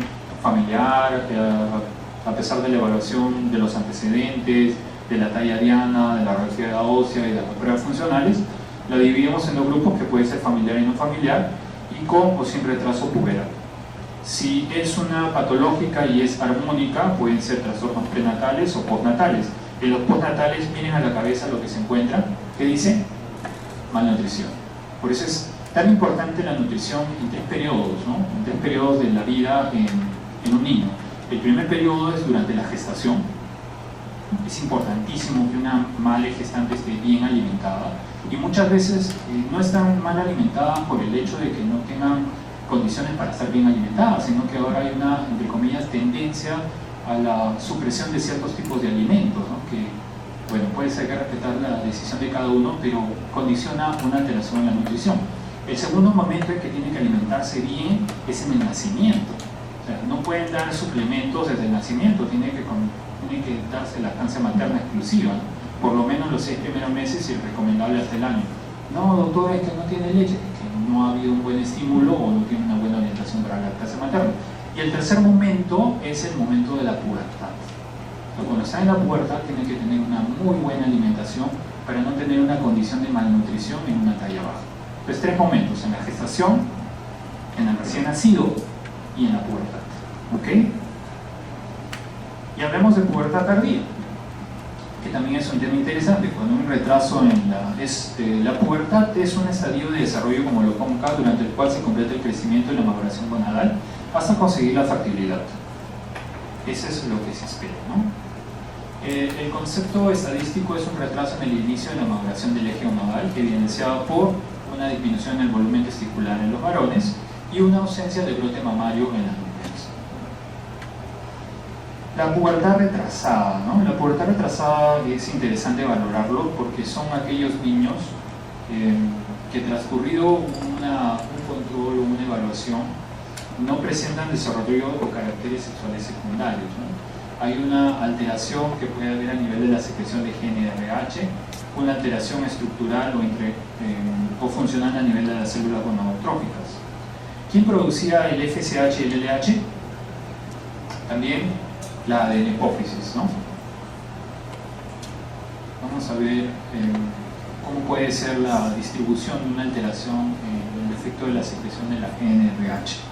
familiar, a pesar de la evaluación de los antecedentes, de la talla diana, de la radiografía ósea y de las pruebas funcionales, la dividimos en dos grupos que puede ser familiar y no familiar y con o sin retraso puberal. Si es una patológica y es armónica, pueden ser trastornos prenatales o postnatales. En los postnatales, miren a la cabeza lo que se encuentra, ¿qué dice? Malnutrición. Por eso es tan importante la nutrición en 3 periodos, ¿no? En 3 periodos de la vida en un niño. El primer periodo es durante la gestación. Es importantísimo que una madre gestante esté bien alimentada. Y muchas veces no están mal alimentadas por el hecho de que no tengan condiciones para estar bien alimentadas, sino que ahora hay una, entre comillas, tendencia a la supresión de ciertos tipos de alimentos, ¿no? Que, bueno, puede ser que respetar la decisión de cada uno, pero condiciona una alteración en la nutrición. El segundo momento en que tiene que alimentarse bien es en el nacimiento. O sea, no pueden dar suplementos desde el nacimiento, tiene que darse lactancia materna exclusiva, por lo menos los 6 primeros meses y recomendable hasta el año. No, doctor, es que no tiene leche, es que no ha habido un buen estímulo o no tiene una buena orientación para la lactancia materna. Y el tercer momento es el momento de la pubertad. Cuando está en la pubertad tiene que tener una muy buena alimentación para no tener una condición de malnutrición en una talla baja. Entonces, 3 momentos: en la gestación, en el recién nacido y en la pubertad. ¿Ok? Y hablemos de pubertad tardía, que también es un tema interesante. Cuando un retraso en la pubertad es un estadio de desarrollo como lo pongo acá, durante el cual se completa el crecimiento y la maduración gonadal hasta conseguir la fertilidad. Eso es lo que se espera, ¿no? El concepto estadístico es un retraso en el inicio de la maduración del eje gonadal, evidenciado por una disminución en el volumen testicular en los varones y una ausencia de brote mamario en las mujeres. La pubertad retrasada, ¿no? La pubertad retrasada es interesante valorarlo porque son aquellos niños que transcurrido un control o una evaluación no presentan desarrollo o caracteres sexuales secundarios, ¿no? Hay una alteración que puede haber a nivel de la secreción de GnRH, una alteración estructural o funcional a nivel de las células gonadotróficas. ¿Quién producía el FSH y el LH? También la adenopófisis, ¿no? Vamos a ver cómo puede ser la distribución de una alteración en el efecto de la secreción de la GnRH.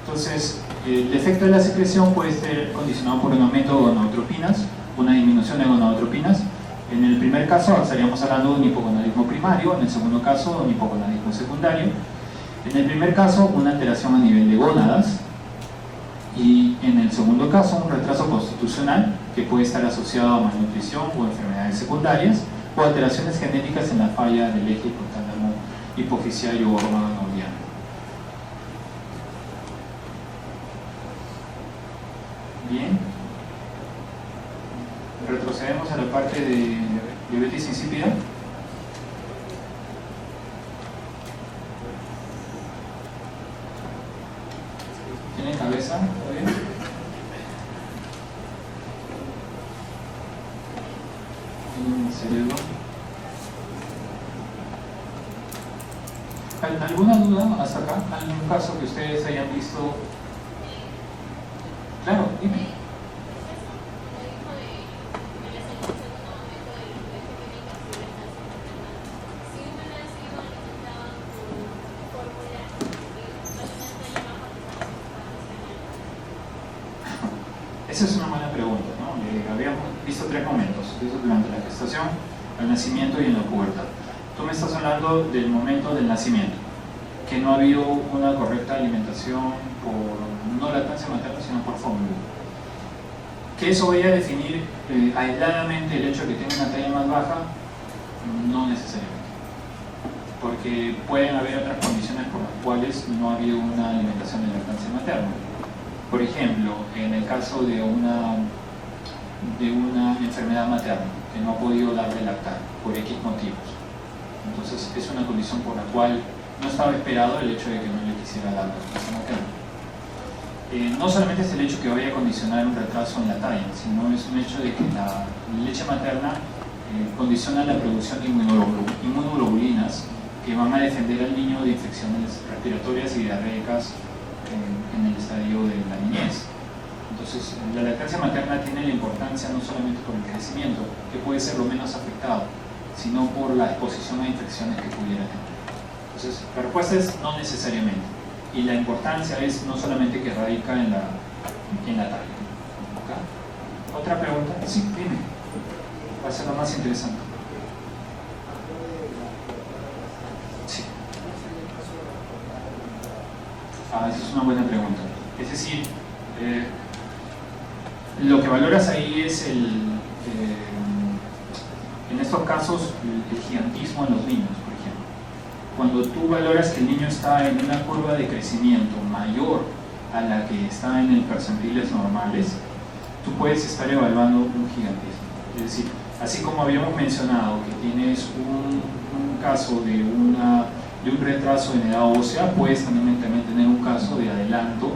Entonces, el efecto de la secreción puede ser condicionado por un aumento de gonadotropinas, una disminución de gonadotropinas. En el primer caso estaríamos hablando de un hipogonadismo primario, en el segundo caso de un hipogonadismo secundario. En el primer caso, una alteración a nivel de gónadas, y en el segundo caso, un retraso constitucional que puede estar asociado a malnutrición o enfermedades secundarias o alteraciones genéticas en la falla del eje hipotálamo hipofisiario o órgano gangliano. Bien, retrocedemos a la parte de diabetes insípida. ¿Tiene cabeza? ¿Todo bien? ¿Tiene cerebro? ¿Alguna duda hasta acá? ¿Algún caso que ustedes hayan visto? Claro, dime. Esa es una buena pregunta, ¿no? Habíamos visto tres momentos: durante la gestación, el nacimiento y en la pubertad. Tú me estás hablando del momento del nacimiento, que no ha habido una correcta alimentación por no lactancia materna, sino por fórmula. Que eso vaya a definir aisladamente el hecho de que tenga una talla más baja, no necesariamente, porque pueden haber otras condiciones por las cuales no ha habido una alimentación de lactancia materna. Por ejemplo, en el caso de una enfermedad materna que no ha podido darle lactar por X motivos, entonces es una condición por la cual no estaba esperado el hecho de que no le quisiera dar lactancia materna. No solamente es el hecho que vaya a condicionar un retraso en la talla, sino es un hecho de que la leche materna condiciona la producción de inmunoglobulinas que van a defender al niño de infecciones respiratorias y diarreicas en el estadio de la niñez. Entonces, la lactancia materna tiene la importancia no solamente por el crecimiento, que puede ser lo menos afectado, sino por la exposición a infecciones que pudiera tener. Entonces, la respuesta es no necesariamente. Y la importancia es no solamente que radica en la talla. ¿Okay? ¿Otra pregunta? Sí, dime. Va a ser lo más interesante. Sí. Esa es una buena pregunta. Es decir, lo que valoras ahí es en estos casos el gigantismo en los niños, por ejemplo. Cuando tú valoras que el niño está en una curva de crecimiento mayor a la que está en el percentiles normales, tú puedes estar evaluando un gigantismo. Es decir, así como habíamos mencionado que tienes un caso de un retraso en edad ósea, puedes también tener un caso de adelanto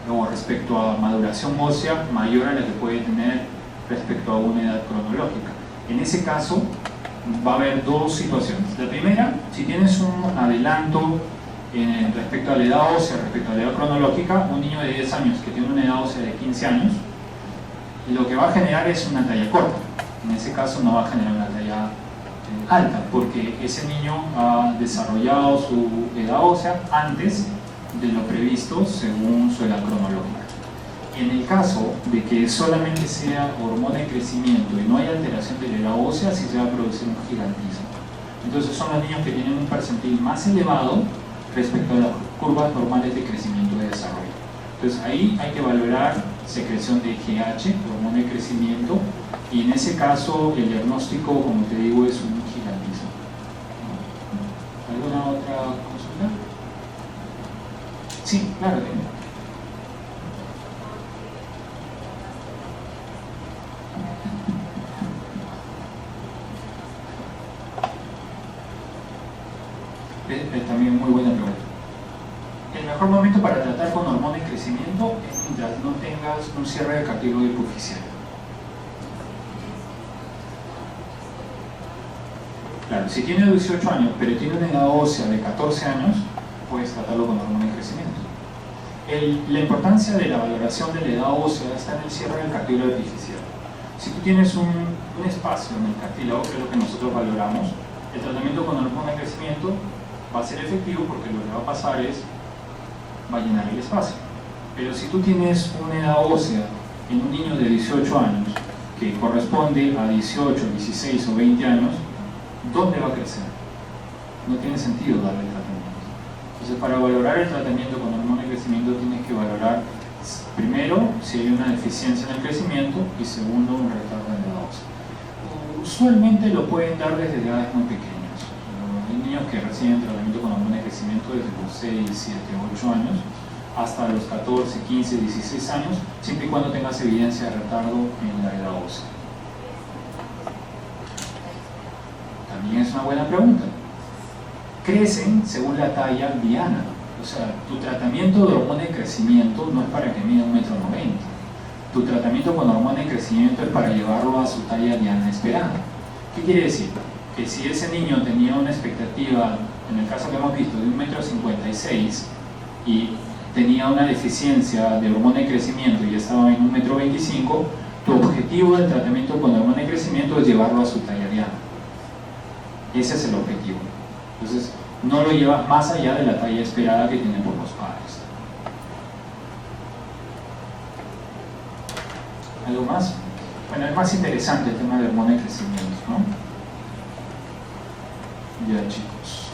o respecto a maduración ósea mayor a la que puede tener respecto a una edad cronológica. En ese caso va a haber dos situaciones. La primera, si tienes un adelanto respecto a la edad ósea, respecto a la edad cronológica, un niño de 10 años que tiene una edad ósea de 15 años, lo que va a generar es una talla corta. En ese caso no va a generar una talla alta, porque ese niño ha desarrollado su edad ósea antes de lo previsto según su edad cronológica. En el caso de que solamente sea hormona de crecimiento y no hay alteración de la edad ósea, sí se va a producir un gigantismo. Entonces son los niños que tienen un percentil más elevado respecto a las curvas normales de crecimiento y de desarrollo. Entonces ahí hay que valorar secreción de GH, hormona de crecimiento, y en ese caso el diagnóstico, como te digo, es un gigantismo. ¿Alguna otra consulta? Sí, claro, dime. mejor momento para tratar con hormona en crecimiento es mientras no tengas un cierre de cartílago hipofisial. Claro, si tiene 18 años, pero tiene una edad ósea de 14 años, puedes tratarlo con hormona en crecimiento. La importancia de la valoración de la edad ósea está en el cierre del cartílago epifisial. Si tú tienes un espacio en el cartílago, que es lo que nosotros valoramos, el tratamiento con hormona en crecimiento va a ser efectivo porque lo que va a pasar es, va a llenar el espacio. Pero si tú tienes una edad ósea en un niño de 18 años, que corresponde a 18, 16 o 20 años, ¿dónde va a crecer? No tiene sentido darle el tratamiento. Entonces, para valorar el tratamiento con hormona de crecimiento tienes que valorar, primero, si hay una deficiencia en el crecimiento y segundo, un retardo en la edad ósea. Usualmente lo pueden dar desde edades muy pequeñas. Hay niños que reciben tratamiento con hormona de crecimiento desde los 6, 7, 8 años hasta los 14, 15, 16 años, siempre y cuando tengas evidencia de retardo en la edad ósea. También es una buena pregunta. Crecen según la talla diana. O sea, tu tratamiento de hormona de crecimiento no es para que mida 1,90 m. Tu tratamiento con hormona de crecimiento es para llevarlo a su talla diana esperada. ¿Qué quiere decir? Que si ese niño tenía una expectativa, en el caso que hemos visto, de 1,56 m y tenía una deficiencia de hormona de crecimiento y estaba en 1,25 m, tu objetivo del tratamiento con hormona de crecimiento es llevarlo a su talla diana. Ese es el objetivo. Entonces, no lo llevas más allá de la talla esperada que tienen por los padres. ¿Algo más? Bueno, es más interesante el tema de hormona de crecimiento, ¿no? Ya, chicos.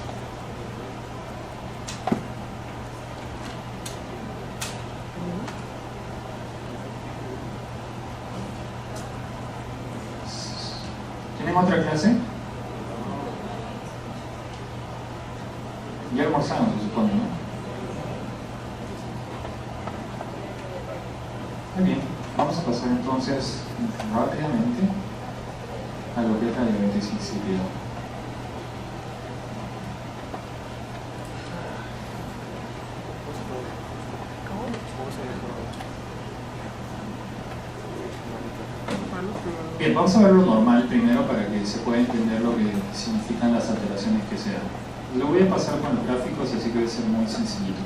¿Tenemos otra clase? Ya almorzamos, se supone, ¿no? Muy bien, vamos a pasar entonces rápidamente a lo que es la diabetes insípida. Bien, vamos a ver lo normal primero para que se pueda entender lo que significan las alteraciones que se dan. Lo voy a pasar con los gráficos, así que va a ser muy sencillito.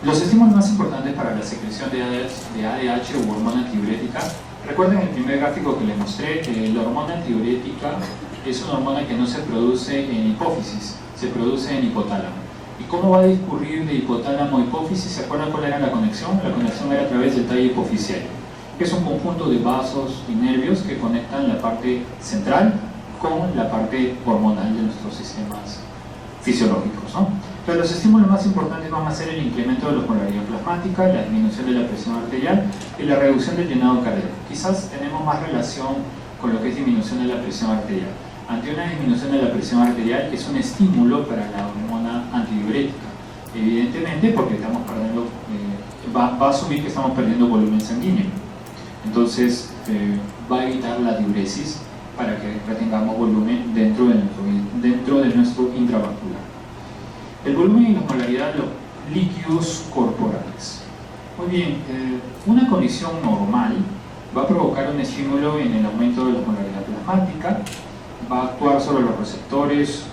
Los estímulos más importantes para la secreción de ADH o hormona antidiurética. Recuerden el primer gráfico que les mostré, la hormona antidiurética es una hormona que no se produce en hipófisis, se produce en hipotálamo. ¿Y cómo va a discurrir de hipotálamo a hipófisis? ¿Se acuerdan cuál era la conexión? La conexión era a través del tallo hipofisial, que es un conjunto de vasos y nervios que conectan la parte central con la parte hormonal de nuestros sistemas fisiológicos, ¿no? Pero los estímulos más importantes van a ser el incremento de la osmolaridad plasmática, la disminución de la presión arterial y la reducción del llenado cardíaco. Quizás tenemos más relación con lo que es disminución de la presión arterial. Ante una disminución de la presión arterial es un estímulo para la hormona antidiurética, evidentemente porque estamos perdiendo, va a asumir que estamos perdiendo volumen sanguíneo. Entonces va a evitar la diuresis para que retengamos volumen dentro de nuestro intravascular. El volumen y la osmolaridad de los líquidos corporales. Muy bien, una condición normal va a provocar un estímulo en el aumento de la osmolaridad plasmática, va a actuar sobre los receptores,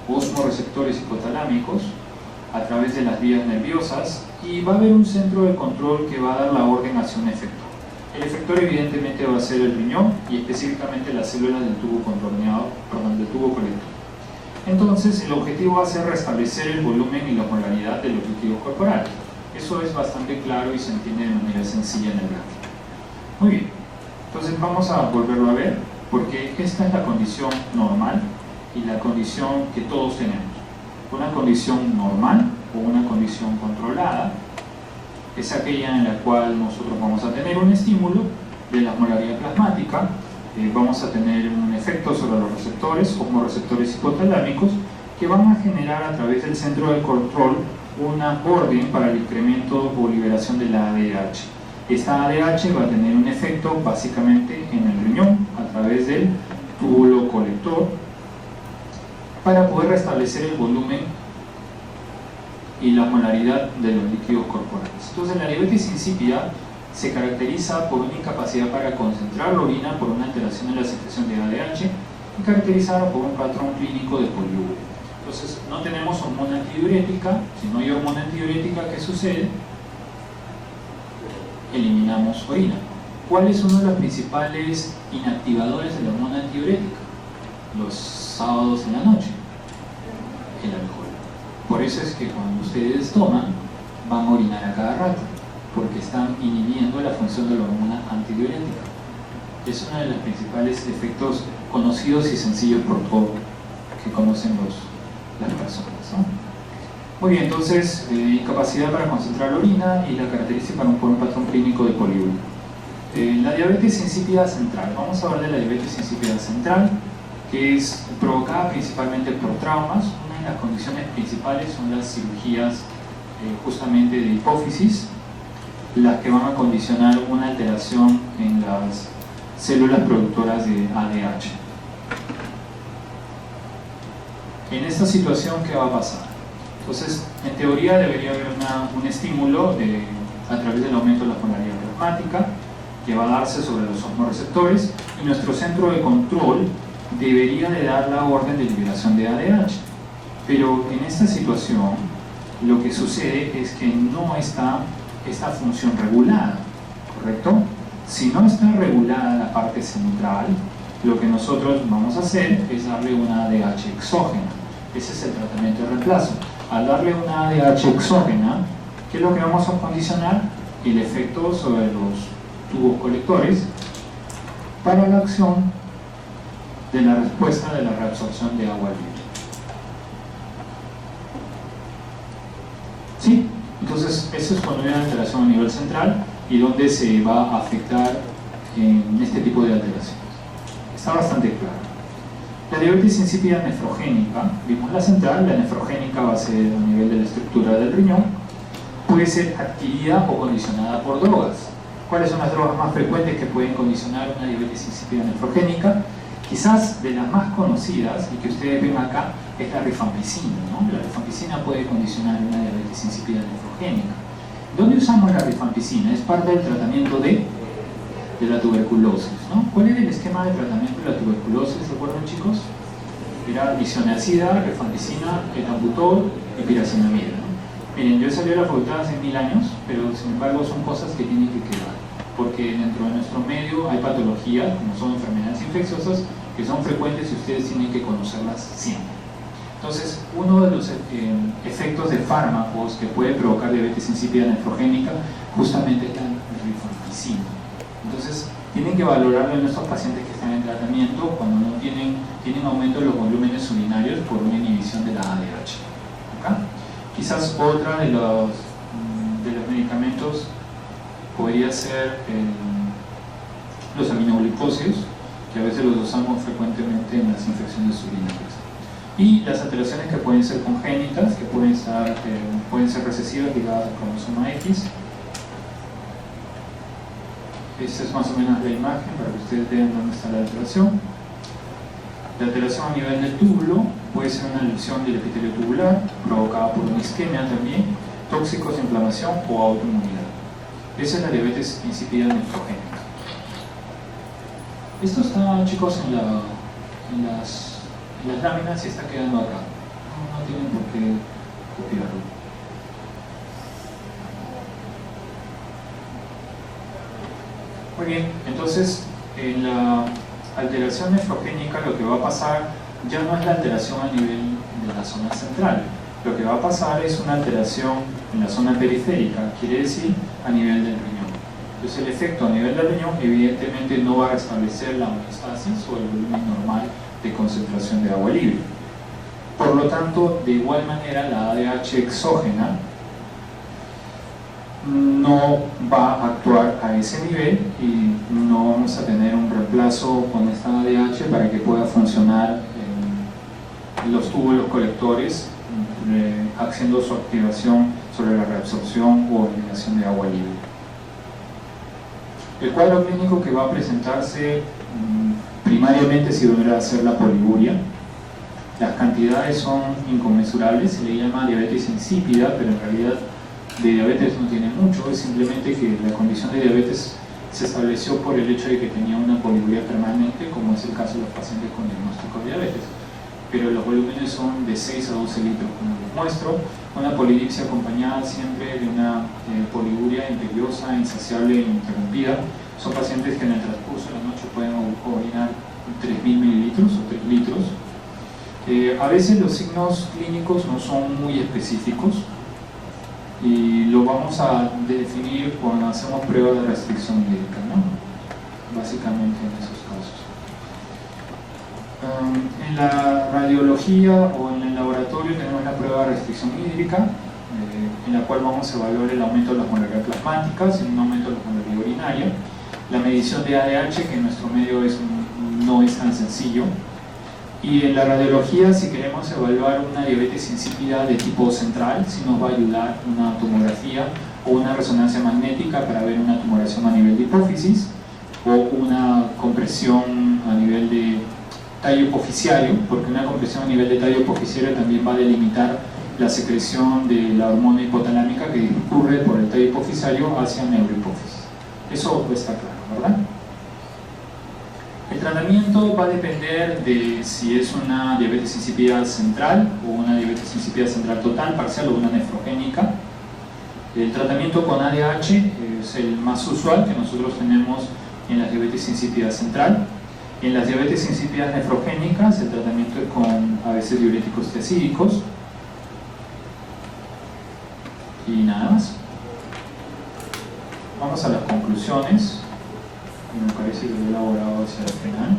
osmoreceptores hipotalámicos a través de las vías nerviosas y va a haber un centro de control que va a dar la orden hacia un efector. El efector evidentemente va a ser el riñón y específicamente las células del tubo contorneado, del tubo colector. Entonces el objetivo va a ser restablecer el volumen y la osmolaridad de los líquidos corporales. Eso es bastante claro y se entiende de manera sencilla en el gráfico. Muy bien, entonces vamos a volverlo a ver porque esta es la condición normal y la condición que todos tenemos. Una condición normal o una condición controlada es aquella en la cual nosotros vamos a tener un estímulo de la osmolaridad plasmática, vamos a tener un efecto sobre los receptores, osmoreceptores hipotalámicos, que van a generar a través del centro de control una orden para el incremento o liberación de la ADH. Esta ADH va a tener un efecto básicamente en el riñón a través del túbulo colector para poder restablecer el volumen y la molaridad de los líquidos corporales. Entonces la diabetes insípida se caracteriza por una incapacidad para concentrar la orina, por una alteración en la secreción de ADH y caracterizada por un patrón clínico de poliuria. Entonces no tenemos hormona antidiurética. Si no hay hormona antidiurética, ¿qué sucede? Eliminamos orina. ¿Cuál es uno de los principales inactivadores de la hormona antidiurética? Los sábados en la noche, el alcohol. Por eso es que cuando ustedes toman, van a orinar a cada rato, porque están inhibiendo la función de la hormona antidiurética. Es uno de los principales efectos conocidos y sencillos por todo que conocen las personas, ¿no? Muy bien, entonces incapacidad para concentrar la orina y la característica por un patrón clínico de poliuria. La diabetes insípida central. Vamos a hablar de la diabetes insípida central, que es provocada principalmente por traumas. Una de las condiciones principales son las cirugías justamente de hipófisis, las que van a condicionar una alteración en las células productoras de ADH. En esta situación, ¿qué va a pasar? Entonces, en teoría debería haber un estímulo a través del aumento de la polaridad plasmática, que va a darse sobre los osmoreceptores, y nuestro centro de control debería de dar la orden de liberación de ADH. Pero en esta situación, lo que sucede es que no está esta función regulada, ¿correcto? Si no está regulada la parte central, lo que nosotros vamos a hacer es darle una ADH exógena. Ese es el tratamiento de reemplazo. Al darle una ADH exógena, ¿qué es lo que vamos a condicionar? El efecto sobre los tubos colectores para la acción de la respuesta de la reabsorción de agua libre. ¿Sí? Entonces, eso es cuando hay una alteración a nivel central y donde se va a afectar en este tipo de alteraciones. Está bastante claro. La diabetes insípida nefrogénica, vimos la central, la nefrogénica va a ser a nivel de la estructura del riñón, puede ser adquirida o condicionada por drogas. ¿Cuáles son las drogas más frecuentes que pueden condicionar una diabetes insípida nefrogénica? Quizás de las más conocidas y que ustedes ven acá es la rifampicina, ¿no? La rifampicina puede condicionar una diabetes insípida nefrogénica. ¿Dónde usamos la rifampicina? Es parte del tratamiento de la tuberculosis, ¿no? ¿Cuál era el esquema de tratamiento de la tuberculosis? ¿Recuerdan, chicos? Era isoniazida, rifampicina, etambutol y piracinamida, ¿no? Miren, yo salí de la facultad hace 1000 años, pero sin embargo son cosas que tienen que quedar, porque dentro de nuestro medio hay patologías, como son enfermedades infecciosas, que son frecuentes y ustedes tienen que conocerlas siempre. Entonces, uno de los efectos de fármacos que puede provocar diabetes insípida nefrogénica justamente es la rifampicina. Entonces, tienen que valorarlo en nuestros pacientes que están en tratamiento cuando no tienen aumento de los volúmenes urinarios por una inhibición de la ADH. ¿Okay? Quizás otra de los medicamentos podría ser los aminoglucósidos, que a veces los usamos frecuentemente en las infecciones urinarias. Y las alteraciones que pueden ser congénitas, que pueden ser recesivas ligadas al cromosoma X. Esta es más o menos la imagen para que ustedes vean dónde está la alteración. La alteración a nivel del túbulo puede ser una lesión del epitelio tubular, provocada por una isquemia también, tóxicos, inflamación o autoinmunidad. Esa es la diabetes insípida nefrogénica. Esto está, chicos, en las láminas y está quedando acá. No tienen por qué copiarlo. Muy bien, entonces en la alteración nefrogénica lo que va a pasar ya no es la alteración a nivel de la zona central. Lo que va a pasar es una alteración en la zona periférica, quiere decir a nivel del riñón. Entonces el efecto a nivel del riñón evidentemente no va a restablecer la homeostasis o el volumen normal de concentración de agua libre. Por lo tanto, de igual manera la ADH exógena no va a actuar a ese nivel y no vamos a tener un reemplazo con esta ADH para que pueda funcionar en los túbulos colectores haciendo su activación sobre la reabsorción o eliminación de agua libre. El cuadro clínico que va a presentarse primariamente si volverá a ser la poliuria, las cantidades son inconmensurables, se le llama diabetes insípida, pero en realidad de diabetes no tiene mucho, es simplemente que la condición de diabetes se estableció por el hecho de que tenía una poliuria permanente, como es el caso de los pacientes con diagnóstico de diabetes. Pero los volúmenes son de 6 a 12 litros, como les muestro, una polidipsia acompañada siempre de una poliuria imperiosa, insaciable e interrumpida. Son pacientes que en el transcurso de la noche pueden orinar 3.000 mililitros o 3 litros. A veces los signos clínicos no son muy específicos y lo vamos a definir cuando hacemos pruebas de restricción hídrica, ¿no? Básicamente en esos casos. En la radiología o en el laboratorio tenemos la prueba de restricción hídrica, en la cual vamos a evaluar el aumento de la osmolaridad plasmática y un aumento de la osmolaridad urinaria, la medición de ADH, que en nuestro medio no es tan sencillo, y en la radiología, si queremos evaluar una diabetes insípida de tipo central, si nos va a ayudar una tomografía o una resonancia magnética para ver una tumoración a nivel de hipófisis o una compresión a nivel de tallo hipofisiario, porque una compresión a nivel de tallo hipofisiario también va a delimitar la secreción de la hormona hipotalámica que discurre por el tallo hipofisiario hacia neurohipófisis. Eso está claro, ¿verdad? El tratamiento va a depender de si es una diabetes insípida central o una diabetes insípida central total, parcial o una nefrogénica. El tratamiento con ADH es el más usual que nosotros tenemos en la diabetes insípida central. En las diabetes insípidas nefrogénicas el tratamiento es con a veces diuréticos tiazídicos y nada más. Vamos a las conclusiones. Me parece que lo he elaborado hacia el final.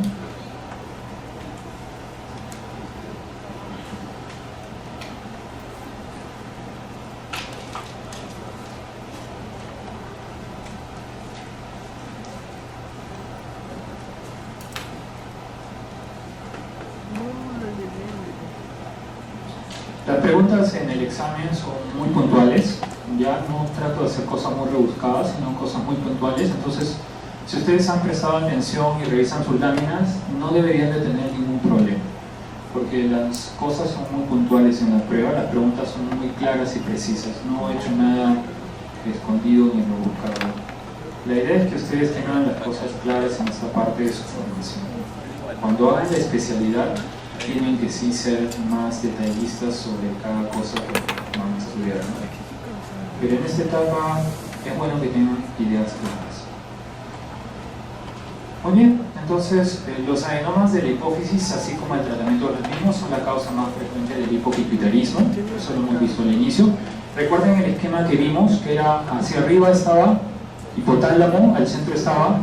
Las preguntas en el examen son muy puntuales, ya no trato de hacer cosas muy rebuscadas, sino cosas muy puntuales. Entonces, si ustedes han prestado atención y revisan sus láminas, no deberían de tener ningún problema, porque las cosas son muy puntuales en la prueba, las preguntas son muy claras y precisas, no he hecho nada escondido ni rebuscado. La idea es que ustedes tengan las cosas claras en esta parte de su formación. Cuando hagan la especialidad, tienen que sí ser más detallistas sobre cada cosa que van a estudiar, ¿no? Pero en esta etapa es bueno que tengan ideas claras. Muy bien, entonces los adenomas de la hipófisis, así como el tratamiento de los mismos, son la causa más frecuente del hipopituitarismo. Eso lo hemos visto al inicio. Recuerden el esquema que vimos, que era hacia arriba estaba hipotálamo, al centro estaba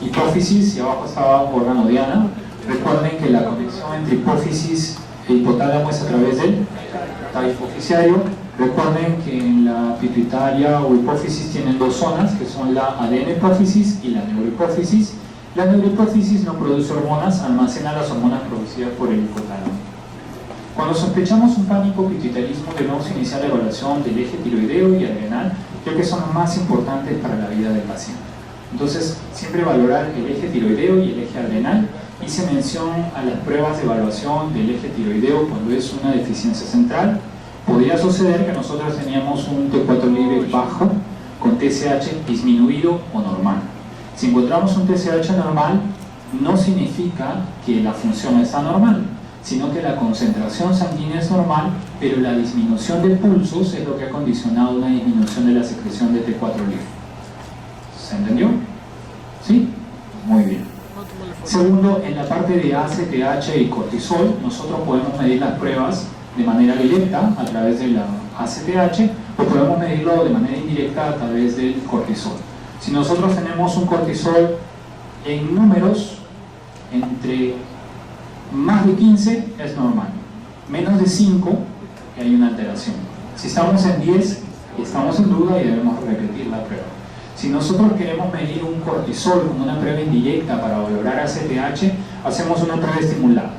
hipófisis y abajo estaba órgano diana. Recuerden que la conexión entre hipófisis e hipotálamo es a través del tallo hipofisiario. Recuerden que en la pituitaria o hipófisis tienen dos zonas, que son la adenohipófisis y la neurohipófisis. La neurohipófisis no produce hormonas, almacena las hormonas producidas por el hipotálamo. Cuando sospechamos un pánico pituitarismo, debemos iniciar la evaluación del eje tiroideo y adrenal, ya que son los más importantes para la vida del paciente. Entonces, siempre valorar el eje tiroideo y el eje adrenal. Hice mención a las pruebas de evaluación del eje tiroideo cuando es una deficiencia central. Podría suceder que nosotros teníamos un T4 libre bajo con TSH disminuido o normal. Si encontramos un TSH normal, no significa que la función está normal, sino que la concentración sanguínea es normal, pero la disminución de pulsos es lo que ha condicionado una disminución de la secreción de T4 libre. ¿Se entendió? ¿Sí? Muy bien. Segundo, en la parte de ACTH y cortisol, nosotros podemos medir las pruebas de manera directa a través de la ACTH o podemos medirlo de manera indirecta a través del cortisol. Si nosotros tenemos un cortisol en números entre más de 15 es normal, menos de 5 hay una alteración. Si estamos en 10 estamos en duda y debemos repetir la prueba. Si nosotros queremos medir un cortisol con una prueba indirecta para valorar ACTH, hacemos una prueba estimulada.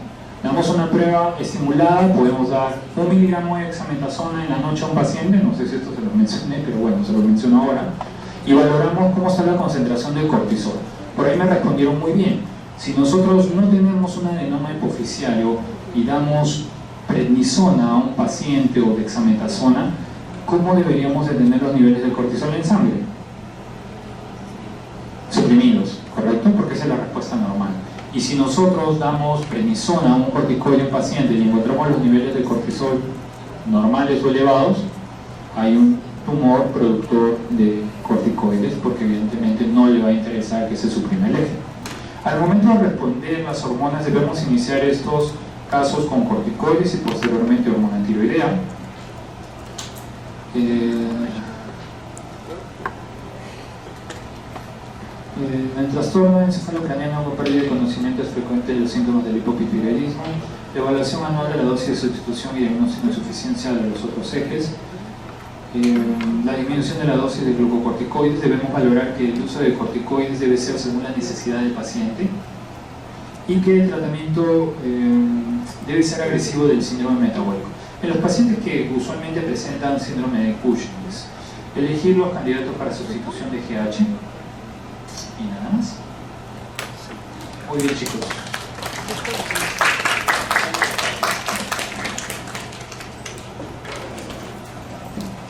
Damos una prueba estimulada, podemos dar 1 miligramo de dexametasona en la noche a un paciente, no sé si esto se lo mencioné, pero bueno, se lo menciono ahora, y valoramos cómo está la concentración de cortisol. Por ahí me respondieron muy bien. Si nosotros no tenemos un adenoma hipofisiario y damos prednisona a un paciente o dexametasona, ¿cómo deberíamos de tener los niveles de cortisol en sangre? Suprimidos, ¿correcto? Porque esa es la respuesta normal. Y si nosotros damos prednisona a un corticoide a un paciente y encontramos los niveles de cortisol normales o elevados, hay un tumor productor de corticoides, porque evidentemente no le va a interesar que se suprima el eje. Al momento de responder las hormonas debemos iniciar estos casos con corticoides y posteriormente hormona tiroidea. En el trastorno encefalocraniano con pérdida de conocimiento es frecuente de los síntomas del hipopitiroidismo. La evaluación anual de la dosis de sustitución y diagnóstico de insuficiencia de los otros ejes. La disminución de la dosis de glucocorticoides. Debemos valorar que el uso de corticoides debe ser según la necesidad del paciente y que el tratamiento debe ser agresivo del síndrome metabólico. En los pacientes que usualmente presentan síndrome de Cushing, elegir los candidatos para sustitución de GH y nada más. Muy bien, chicos.